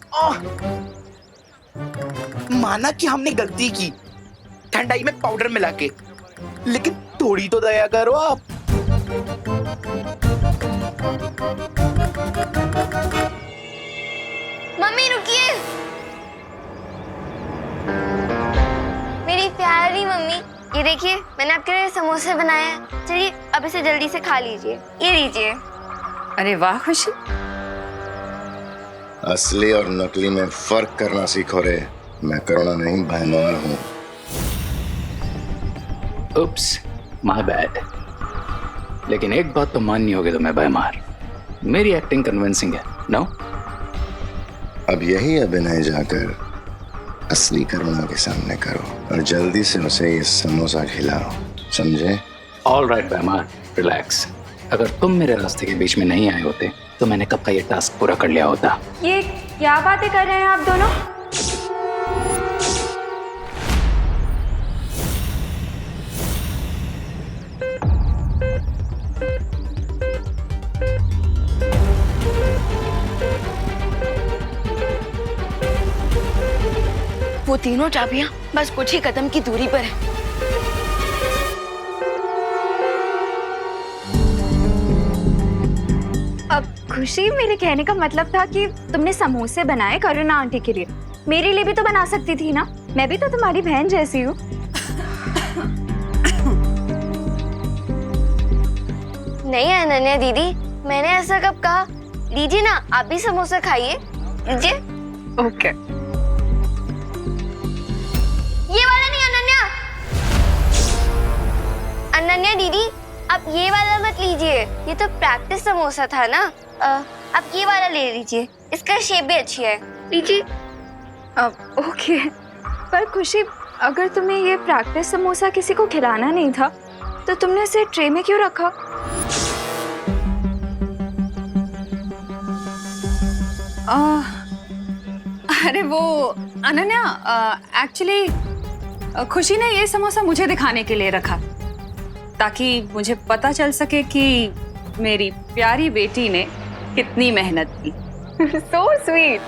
[SPEAKER 7] माना कि हमने गलती की ठंडाई में पाउडर मिला के, लेकिन थोड़ी तो दया करो आप।
[SPEAKER 6] मम्मी रुकिए। मेरी प्यारी मम्मी, ये देखिए मैंने आपके लिए समोसे बनाए हैं। चलिए अब इसे जल्दी से खा लीजिए। ये लीजिए।
[SPEAKER 8] अरे वाह खुशी,
[SPEAKER 4] असली और नकली में फर्क करना सीखो रे। मैं करुणा नहीं, भयमार हूँ।
[SPEAKER 3] उप्स, माय बैड। लेकिन एक बात तो माननी होगी तुम्हें भयमार, मेरी एक्टिंग कन्विंसिंग है, नो?
[SPEAKER 4] अब यही अभिनय जाकर असली करुणा के सामने करो और जल्दी से उसे ये समोसा खिलाओ, समझे?
[SPEAKER 3] ऑल राइट भयमार, रिलैक्स। अगर तुम मेरे रास्ते के बीच में नहीं आए होते तो मैंने कब का ये टास्क पूरा कर लिया होता।
[SPEAKER 8] ये क्या बातें कर रहे हैं आप दोनों?
[SPEAKER 2] वो तीनों चाबियां बस कुछ ही कदम की दूरी पर है।
[SPEAKER 8] अब खुशी, मेरे कहने का मतलब था कि तुमने समोसे बनाए करुणा आंटी के लिए, मेरे लिए भी तो बना सकती थी ना। मैं भी तो तुम्हारी बहन जैसी हूँ।
[SPEAKER 6] नहीं अनन्या दीदी, मैंने ऐसा कब कहा? लीजिए ना, आप भी समोसा खाइए, लीजिए।
[SPEAKER 12] ओके।
[SPEAKER 6] ये वाला नहीं अनन्या। अनन्या दीदी, आप ये वाला मत लीजिए, ये तो प्रैक्टिस समोसा था ना। आप ये वाला ले लीजिए, इसका शेप भी अच्छी है, लीजिए।
[SPEAKER 8] ओके, पर खुशी, अगर तुम्हें ये प्रैक्टिस समोसा किसी को खिलाना नहीं था तो तुमने इसे ट्रे में क्यों रखा?
[SPEAKER 12] अरे वो अनन्या, एक्चुअली खुशी ने ये समोसा मुझे दिखाने के लिए रखा ताकि मुझे पता चल सके कि मेरी प्यारी बेटी ने कितनी मेहनत की।
[SPEAKER 8] So sweet.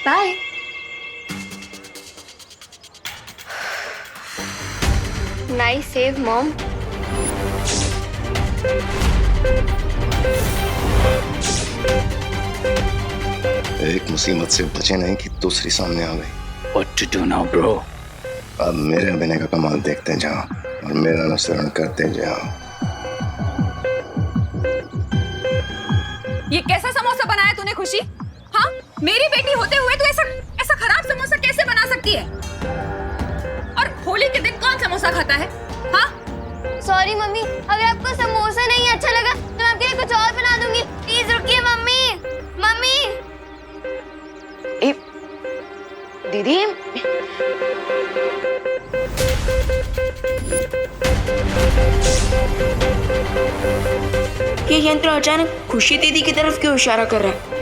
[SPEAKER 6] Bye. Nice save mom.
[SPEAKER 4] एक मुसीबत से बचे नहीं कि दूसरी सामने आ गई।
[SPEAKER 3] What to do now, bro?
[SPEAKER 4] अब मेरे अभिनय का कमाल देखते जाओ और मेरा अनुसरण करते जाओ।
[SPEAKER 12] ये कैसा समोसा बनाया तूने खुशी? हाँ, मेरी बेटी होते हुए तू ऐसा खराब समोसा कैसे बना सकती है? और होली के दिन कौन समोसा खाता है? हाँ?
[SPEAKER 6] सॉरी मम्मी, अगर आपको समोसा नहीं अच्छा लगा तो मैं आपके लिए कुछ और बना दूंगी। प्लीज रुकिए मम्मी। मम्मी।
[SPEAKER 2] दीदी, ये यंत्र अचानक खुशी दीदी की तरफ क्यों इशारा कर रहा है?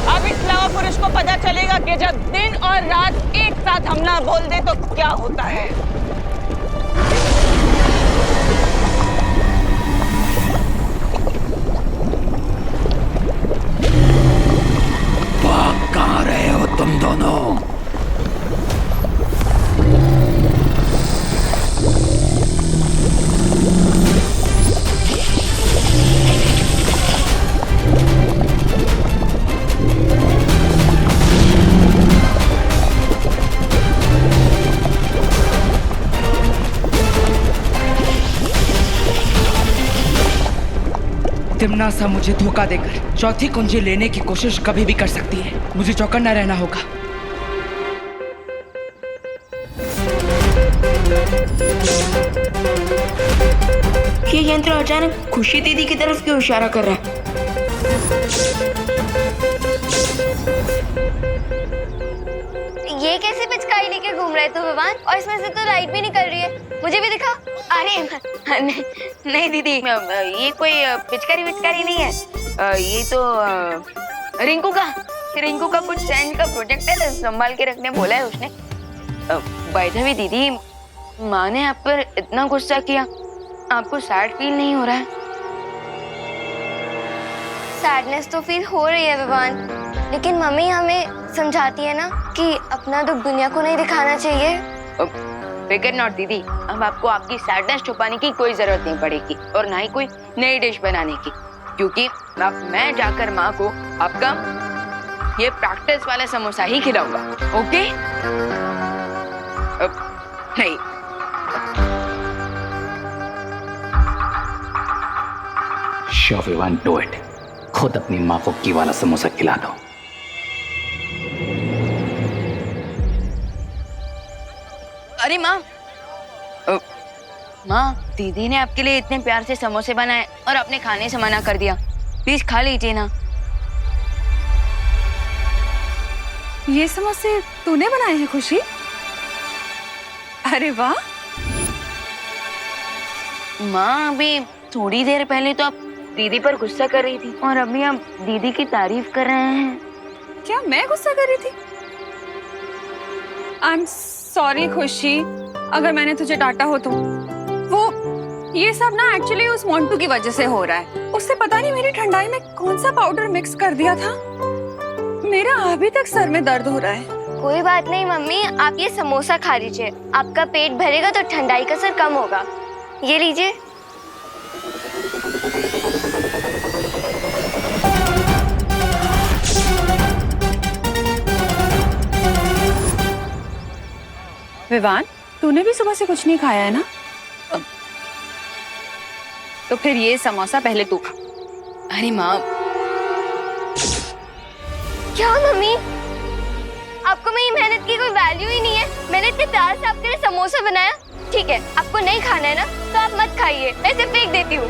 [SPEAKER 5] अब इस लवा पुरुष को पता चलेगा कि जब दिन और रात एक साथ हमला बोल दे तो क्या होता है।
[SPEAKER 16] भाग कहाँ रहे हो तुम दोनों?
[SPEAKER 9] तिम्नासा मुझे धोखा देकर चौथी कुंजी लेने की कोशिश कभी भी कर सकती है। मुझे चौकन्ना रहना होगा।
[SPEAKER 2] ये यंत्र अचानक खुशी दीदी की तरफ क्यों इशारा कर रहा है?
[SPEAKER 6] ये कैसे पिचकारी लेके घूम रहे तू भगवान? और इसमें से तो लाइट भी निकल रही है, मुझे भी दिखा।
[SPEAKER 2] अरे नहीं दीदी, ये कोई पिचकारी नहीं है। ये तो रिंकू का कुछ साइंस का प्रोजेक्ट है, संभाल के रखने बोला है उसने। बाय द वे दीदी, माँ ने आप पर इतना गुस्सा किया, आपको सैड फील नहीं हो रहा है?
[SPEAKER 6] सैडनेस तो फील हो रही है भगवान, लेकिन मम्मी हमें समझाती है ना कि अपना दुख दुनिया को नहीं दिखाना चाहिए।
[SPEAKER 2] फिकर नॉट दीदी, अब आपको आपकी सैडनेस छुपाने की कोई जरूरत नहीं पड़ेगी और ना ही कोई नई डिश बनाने की, क्योंकि अब मैं जाकर माँ को आपका ये प्रैक्टिस वाला समोसा ही खिलाऊंगा। ओके? नहीं,
[SPEAKER 3] Sure, Vivan, do it. खुद अपनी माँ को की वाला समोसा खिला दो।
[SPEAKER 2] अरे माँ, दीदी ने आपके लिए इतने प्यार से समोसे बनाए और आपने खाने से मना कर दिया। प्लीज खा लीजिए ना।
[SPEAKER 12] ये समोसे तूने बनाए हैं खुशी? अरे वाह।
[SPEAKER 2] माँ, अभी थोड़ी देर पहले तो आप दीदी पर गुस्सा कर रही थी और अभी आप दीदी की तारीफ कर रहे हैं।
[SPEAKER 12] क्या मैं गुस्सा कर रही थी? आई एम सॉरी खुशी, अगर मैंने तुझे डांटा हो तो। वो ये सब ना एक्चुअली उस मोंटू की वजह से हो रहा है। उससे पता नहीं मेरी ठंडाई में कौन सा पाउडर मिक्स कर दिया था। मेरा अभी तक सर में दर्द हो रहा है।
[SPEAKER 6] कोई बात नहीं मम्मी, आप ये समोसा खा लीजिए, आपका पेट भरेगा तो ठंडाई का असर कम होगा। ये लीजिए।
[SPEAKER 12] विवान, तूने भी सुबह से कुछ नहीं खाया है ना? तो फिर ये समोसा पहले तू खा।
[SPEAKER 2] अरे माँ,
[SPEAKER 6] क्या मम्मी, आपको मेरी मेहनत की कोई वैल्यू ही नहीं है? मैंने इतने प्यार से आपके लिए समोसा बनाया। ठीक है, आपको नहीं खाना है ना तो आप मत खाइए, मैं इसे फेंक देती हूँ।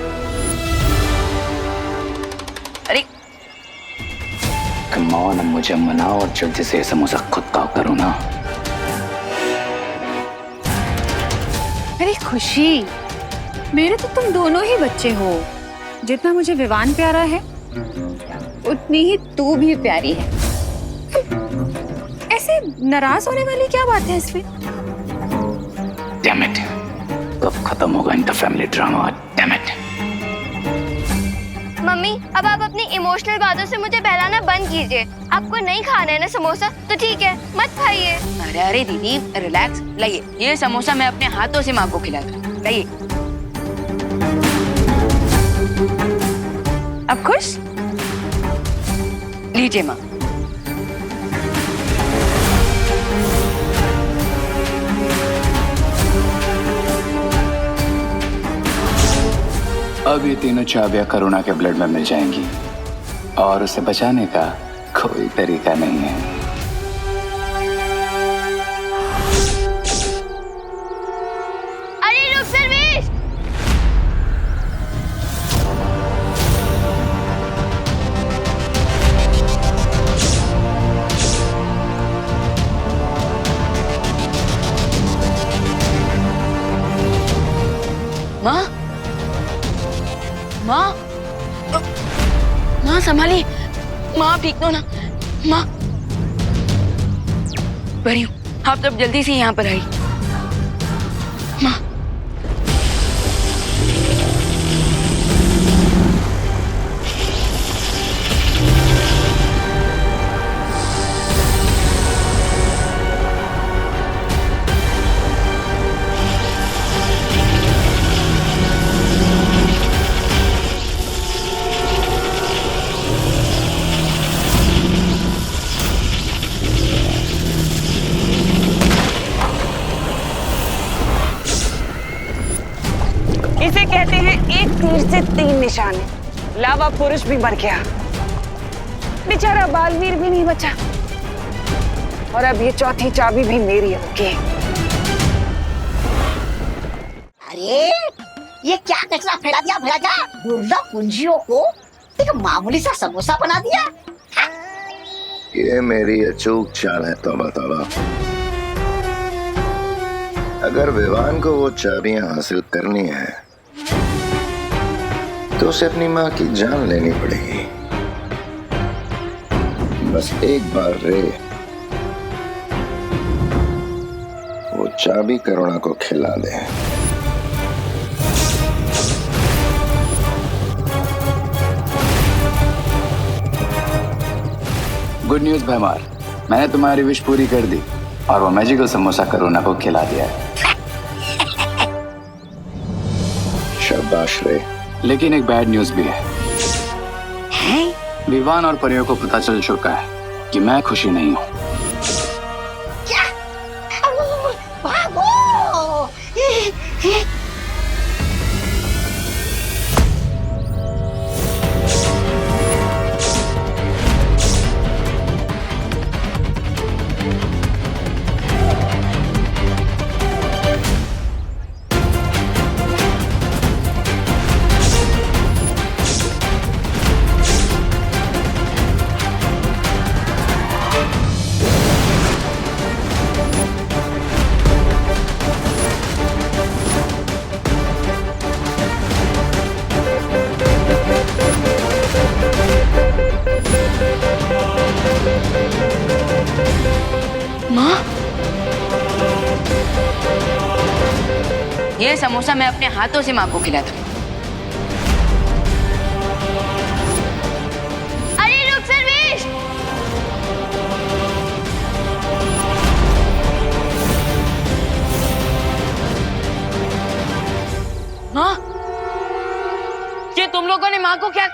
[SPEAKER 2] अरे
[SPEAKER 3] कम ऑन, मुझे मनाओ और जल्दी से समोसा खुद खाओ करो ना।
[SPEAKER 12] अरे खुशी, मेरे तो तुम दोनों ही बच्चे हो। जितना मुझे विवान प्यारा है उतनी ही तू भी प्यारी है। ऐसे नाराज होने वाली क्या बात है इसमें?
[SPEAKER 3] Damn it, कब खत्म होगा इनका family drama? Damn it.
[SPEAKER 6] Mummy, अब आप अपनी इमोशनल बातों से मुझे बहलाना बंद कीजिए। आपको नहीं खाना है ना समोसा तो ठीक है, मत खाइए।
[SPEAKER 2] अरे अरे दीदी, रिलैक्स। लाइए, ये समोसा मैं अपने हाथों से माँ को खिला दूँ। लाइए। अब खुश? लीजिए माँ।
[SPEAKER 3] अब ये तीनों चाबियां करुणा के ब्लड में मिल जाएंगी और उसे बचाने का कोई तरीका नहीं है।
[SPEAKER 6] अरे रुक सर्वेश!
[SPEAKER 2] माँ, माँ, माँ संभालिए। माँ ठीक तो ना? माँ, बड़ी हूँ, आप सब जल्दी से यहाँ पर आई। माँ,
[SPEAKER 5] इसे कहते हैं एक तीर से तीन निशाने। लावा पुरुष भी मर गया, बेचारा बालवीर भी नहीं बचा, और अब ये चौथी चाबी भी मेरी होगी।
[SPEAKER 1] अरे ये क्या कचरा फैला दिया भैया? दुर्लभ पूंजियों को एक मामूली सा समोसा बना दिया।
[SPEAKER 4] ये मेरी अचूक चाल है। तौबा तौबा, अगर विवान को वो चाबियां हासिल करनी है तो उसे अपनी माँ की जान लेनी पड़ेगी। बस एक बार रे वो चाबी करुणा को खिला दे।
[SPEAKER 3] गुड न्यूज भैमार, मैंने तुम्हारी विश पूरी कर दी और वो मैजिकल समोसा करुणा को खिला दिया है। शाबाश रे। लेकिन एक बैड न्यूज भी है। विवान और परियों को पता चल चुका है कि मैं खुशी नहीं हूँ।
[SPEAKER 1] क्या? भागो!
[SPEAKER 2] माँ, ये समोसा मैं अपने हाथों से माँ को खिला दूँ।
[SPEAKER 6] अरे रुक सर्वेश!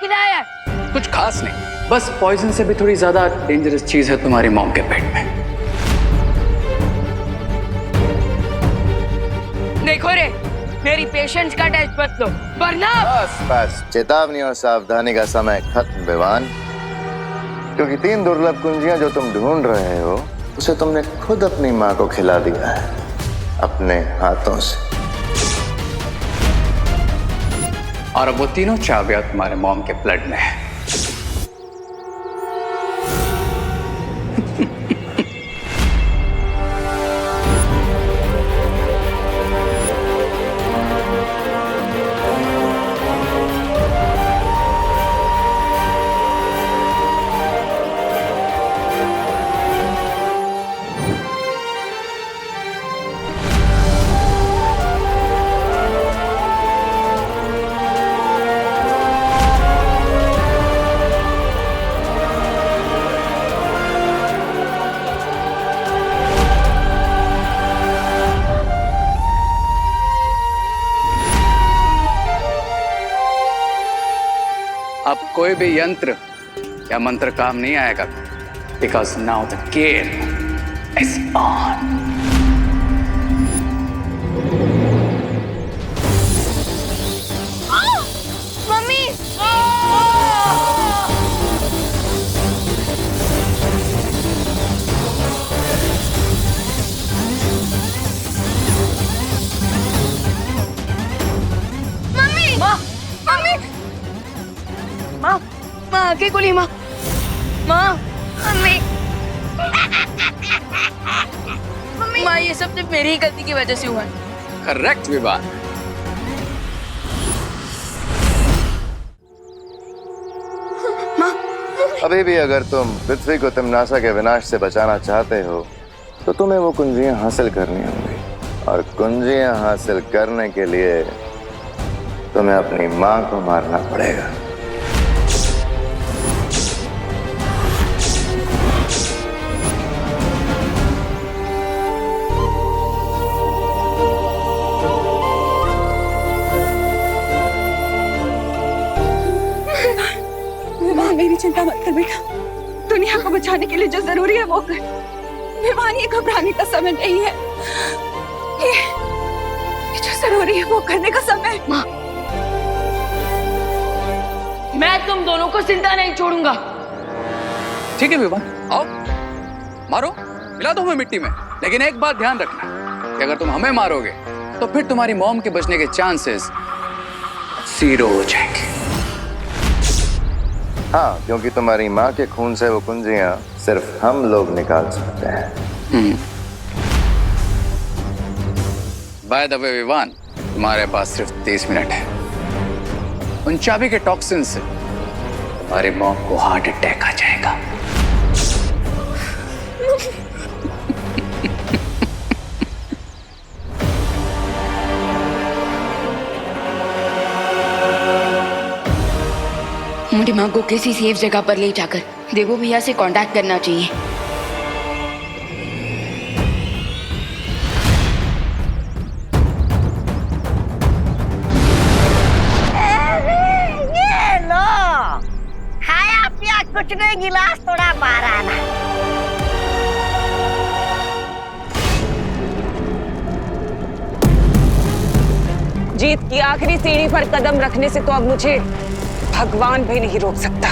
[SPEAKER 2] खिलाया?
[SPEAKER 3] कुछ खास नहीं, बस पॉइजन से भी थोड़ी ज्यादा डेंजरस चीज है तुम्हारी मॉम के पेट में।
[SPEAKER 2] देखो रे, मेरी पेशेंस का टेस्ट मत लो वरना।
[SPEAKER 4] बस बस, चेतावनी और सावधानी का समय खत्म विवान, क्योंकि 3 दुर्लभ कुंजियां जो तुम ढूंढ रहे हो उसे तुमने खुद अपनी माँ को खिला दिया है अपने हाथों से।
[SPEAKER 3] और अब वो तीनों चाबियां तुम्हारे मॉम के ब्लड में है। अब कोई भी यंत्र या मंत्र काम नहीं आएगा, because now the game is on.
[SPEAKER 6] Mummy mummy mummy
[SPEAKER 2] माँ, माँ आके खोली माँ, माँ,
[SPEAKER 6] मम्मी
[SPEAKER 2] माँ ये सब सिर्फ मेरी ही गलती की वजह से हुआ है।
[SPEAKER 3] करेक्ट विवान।
[SPEAKER 4] अभी भी अगर तुम पृथ्वी को तिम्नासा के विनाश से बचाना चाहते हो तो तुम्हें वो कुंजियां हासिल करनी होंगी, और कुंजियां हासिल करने के लिए तुम्हें अपनी माँ को मारना पड़ेगा।
[SPEAKER 12] मेरी चिंता मत कर बेटा, दुनिया को बचाने के लिए जो जरूरी है वो कर। विवान, ये घबराने का समय नहीं है, ये जो जरूरी है वो करने का समय है।
[SPEAKER 2] माँ, मैं तुम दोनों को जिंदा नहीं छोड़ूंगा।
[SPEAKER 3] ठीक है विवान, आओ मारो, मिला दो हमें मिट्टी में, लेकिन एक बात ध्यान रखना कि अगर तुम हमें मारोगे तो फिर तुम्हारी मॉम के बचने के चांसेस 0 हो जाएंगे।
[SPEAKER 4] हाँ, क्योंकि तुम्हारी माँ के खून से वो कुंजियां सिर्फ हम लोग निकाल सकते हैं।
[SPEAKER 3] बाय द वे विवान, तुम्हारे पास सिर्फ 30 मिनट है। उन चाबी के टॉक्सिन से तुम्हारी मॉम को हार्ट अटैक आ जाएगा।
[SPEAKER 2] मुझे माँ को किसी सेफ जगह पर ले जाकर देवो भैया से कांटेक्ट करना चाहिए।
[SPEAKER 1] ये लो, खाया पिया कुछ नहीं, गिलास थोड़ा बाहर आना।
[SPEAKER 5] जीत की आखिरी सीढ़ी पर कदम रखने से तो अब मुझे भगवान भी नहीं रोक सकता।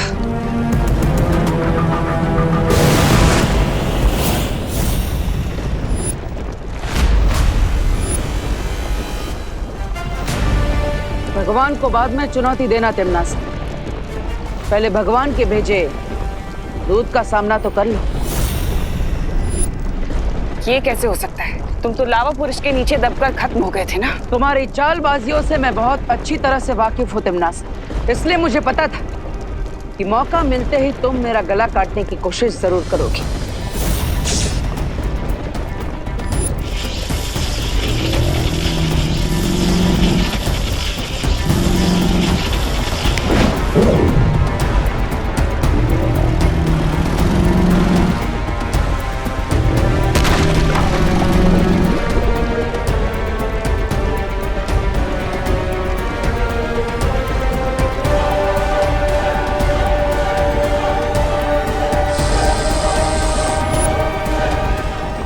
[SPEAKER 9] भगवान को बाद में चुनौती देना तिम्नासा, पहले भगवान के भेजे दूध का सामना तो कर लो।
[SPEAKER 5] ये कैसे हो सकता है? तुम तो लावा पुरुष के नीचे दबकर खत्म हो गए थे ना।
[SPEAKER 9] तुम्हारी चालबाजियों से मैं बहुत अच्छी तरह से वाकिफ हूँ तिम्नासा, इसलिए मुझे पता था कि मौका मिलते ही तुम मेरा गला काटने की कोशिश जरूर करोगी।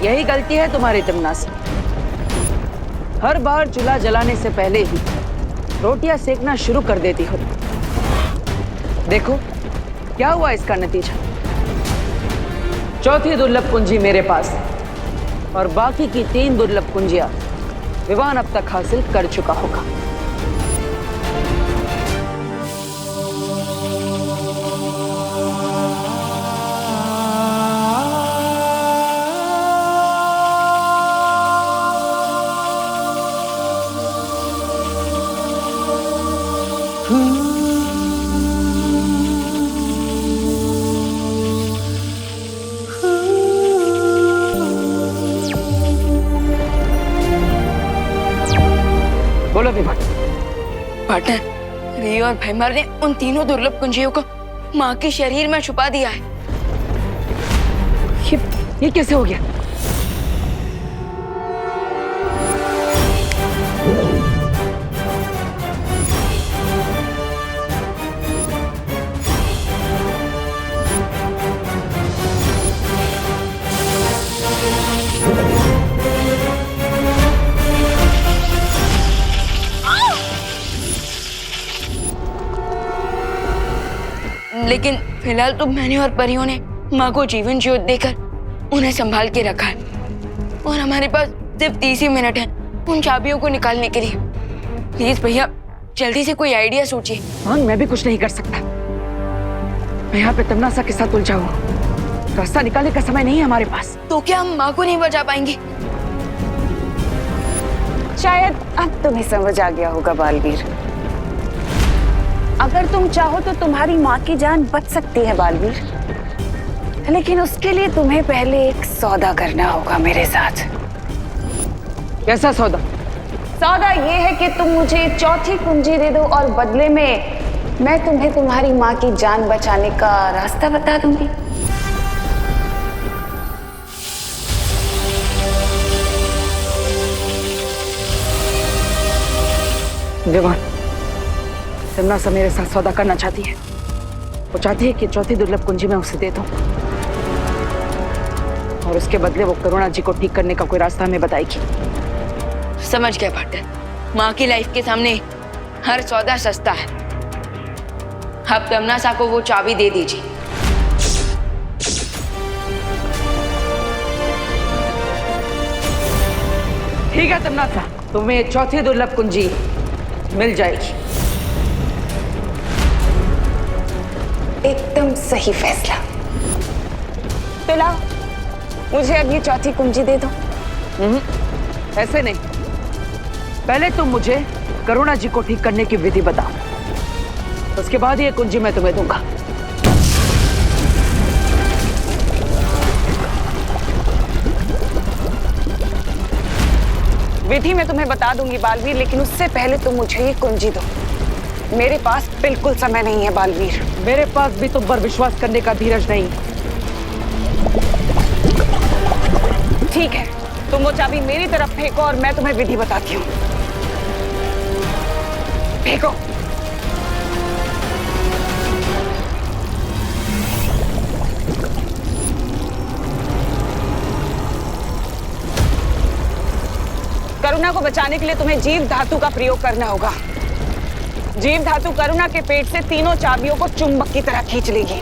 [SPEAKER 9] यही गलती है तुम्हारी तिमना से। हर बार चूल्हा जलाने से पहले ही रोटियां सेकना शुरू कर देती हो। देखो क्या हुआ इसका नतीजा। चौथी दुर्लभ कुंजी मेरे पास है और बाकी की 3 दुर्लभ कुंजियां विवान अब तक हासिल कर चुका होगा। बोलो विवान।
[SPEAKER 2] पार्टनर, री और भैमार ने उन तीनों दुर्लभ कुंजियों को माँ के शरीर में छुपा दिया है।
[SPEAKER 9] ये कैसे हो गया?
[SPEAKER 2] लेकिन फिलहाल तो मैंने और परियों ने माँ को जीवन ज्योत देकर उन्हें संभाल के रखा है और हमारे पास सिर्फ 30 ही मिनट हैं उन चाबियों को निकालने के लिए। प्लीज भैया जल्दी से कोई आइडिया सोचिए।
[SPEAKER 9] हाँ, मैं भी कुछ नहीं कर सकता। मैं यहाँ पे तमन्ना के साथ उलझा हूँ। रास्ता निकालने का समय नहीं है हमारे पास।
[SPEAKER 2] तो क्या हम माँ को नहीं बचा पाएंगे?
[SPEAKER 5] शायद अब तुम्हें समझ आ गया होगा बालवीर। अगर तुम चाहो तो तुम्हारी माँ की जान बच सकती है बालवीर, लेकिन उसके लिए तुम्हें पहले एक सौदा करना होगा मेरे साथ।
[SPEAKER 9] कैसा सौदा?
[SPEAKER 5] सौदा ये है कि तुम मुझे चौथी कुंजी दे दो और बदले में मैं तुम्हें तुम्हारी माँ की जान बचाने का रास्ता बता दूंगी।
[SPEAKER 9] विवान, तमन्ना मेरे साथ सौदा करना चाहती है। वो चाहती है कि चौथी दुर्लभ कुंजी मैं उसे दे दूं और उसके बदले वो करुणा जी को ठीक करने का कोई रास्ता हमें बताएगी।
[SPEAKER 2] समझ गया पार्टनर। माँ की लाइफ के सामने हर सौदा सस्ता है। अब तमन्ना को वो चाबी दे दीजिए।
[SPEAKER 9] ठीक है तमन्ना, तुम्हें चौथी दुर्लभ कुंजी मिल जाएगी।
[SPEAKER 5] एकदम सही फैसला। तो लाओ, मुझे अब ये चौथी कुंजी दे दो।
[SPEAKER 9] ऐसे नहीं, पहले तुम मुझे करुणा जी को ठीक करने की विधि बताओ, उसके बाद ये कुंजी मैं तुम्हें दूंगा।
[SPEAKER 5] विधि मैं तुम्हें बता दूंगी बालवीर, लेकिन उससे पहले तुम मुझे ये कुंजी दो। मेरे पास बिल्कुल समय नहीं है बालवीर।
[SPEAKER 9] मेरे पास भी तुम पर विश्वास करने का धीरज नहीं।
[SPEAKER 5] ठीक है, तुम वो चाबी मेरी तरफ फेंको और मैं तुम्हें विधि बताती हूँ। फेंको। करुणा को बचाने के लिए तुम्हें जीव धातु का प्रयोग करना होगा। जीव धातु करुणा के पेट से तीनों चाबियों को चुंबक की तरह खींच लेगी।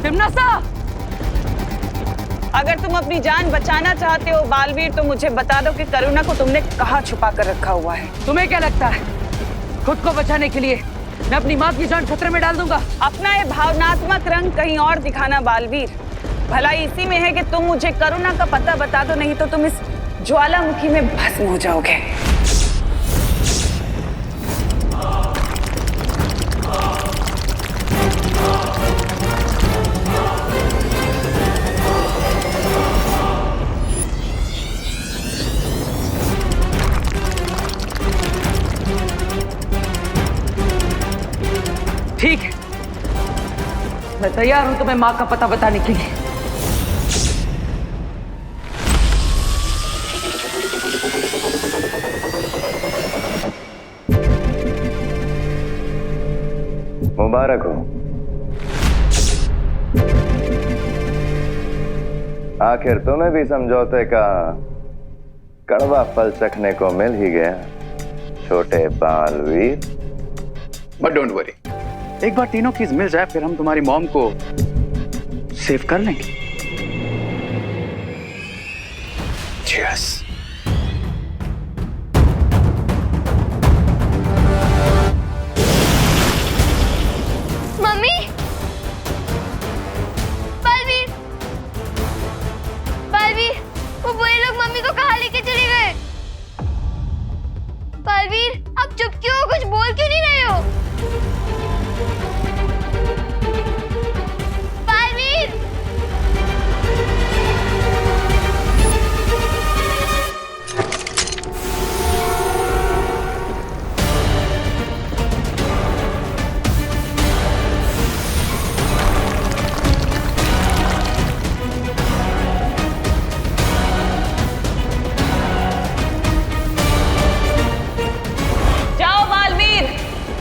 [SPEAKER 9] तिमनासा,
[SPEAKER 5] अगर तुम अपनी जान बचाना चाहते हो बालवीर, तो मुझे बता दो कि करुणा को तुमने कहाँ छुपा कर रखा हुआ है।
[SPEAKER 9] तुम्हें क्या लगता है खुद को बचाने के लिए मैं अपनी माँ की जान खतरे में डाल दूंगा?
[SPEAKER 5] अपना ये भावनात्मक रंग कहीं और दिखाना बालवीर। भलाई इसी में है कि तुम मुझे करुणा का पता बता दो, नहीं तो तुम इस ज्वालामुखी में भस्म हो जाओगे।
[SPEAKER 9] ठीक है, मैं तैयार हूं तुम्हें माँ का पता बताने के लिए।
[SPEAKER 4] मुबारक हो। आखिर तुम्हें भी समझौते का कड़वा फल चखने को मिल ही गया, छोटे बालवीर।
[SPEAKER 3] बट डोंट वरी, एक बार तीनों कीज मिल जाए फिर हम तुम्हारी मॉम को सेव कर लेंगे। Cheers.
[SPEAKER 6] मम्मी, बालवीर, बालवीर, वो बुरे लोग मम्मी को कहाँ लेके चले गए? बालवीर, आप चुप क्यों हो? कुछ बोल क्यों नहीं रहे हो? बालवीर,
[SPEAKER 5] जाओ बालवीर,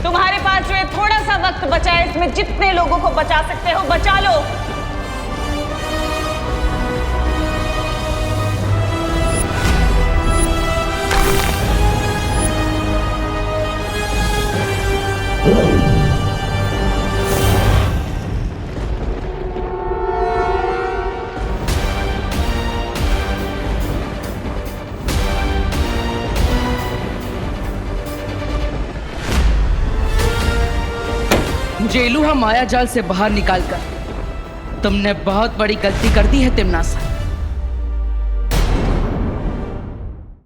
[SPEAKER 5] तुम्हारे पास जो ये थोड़ा सा वक्त बचा है, इसमें जितने लोगों को बचा सकते हो बचा लो।
[SPEAKER 9] मुझे इलूहा माया जाल से बाहर निकालकर तुमने बहुत बड़ी गलती कर दी है तिमनासा।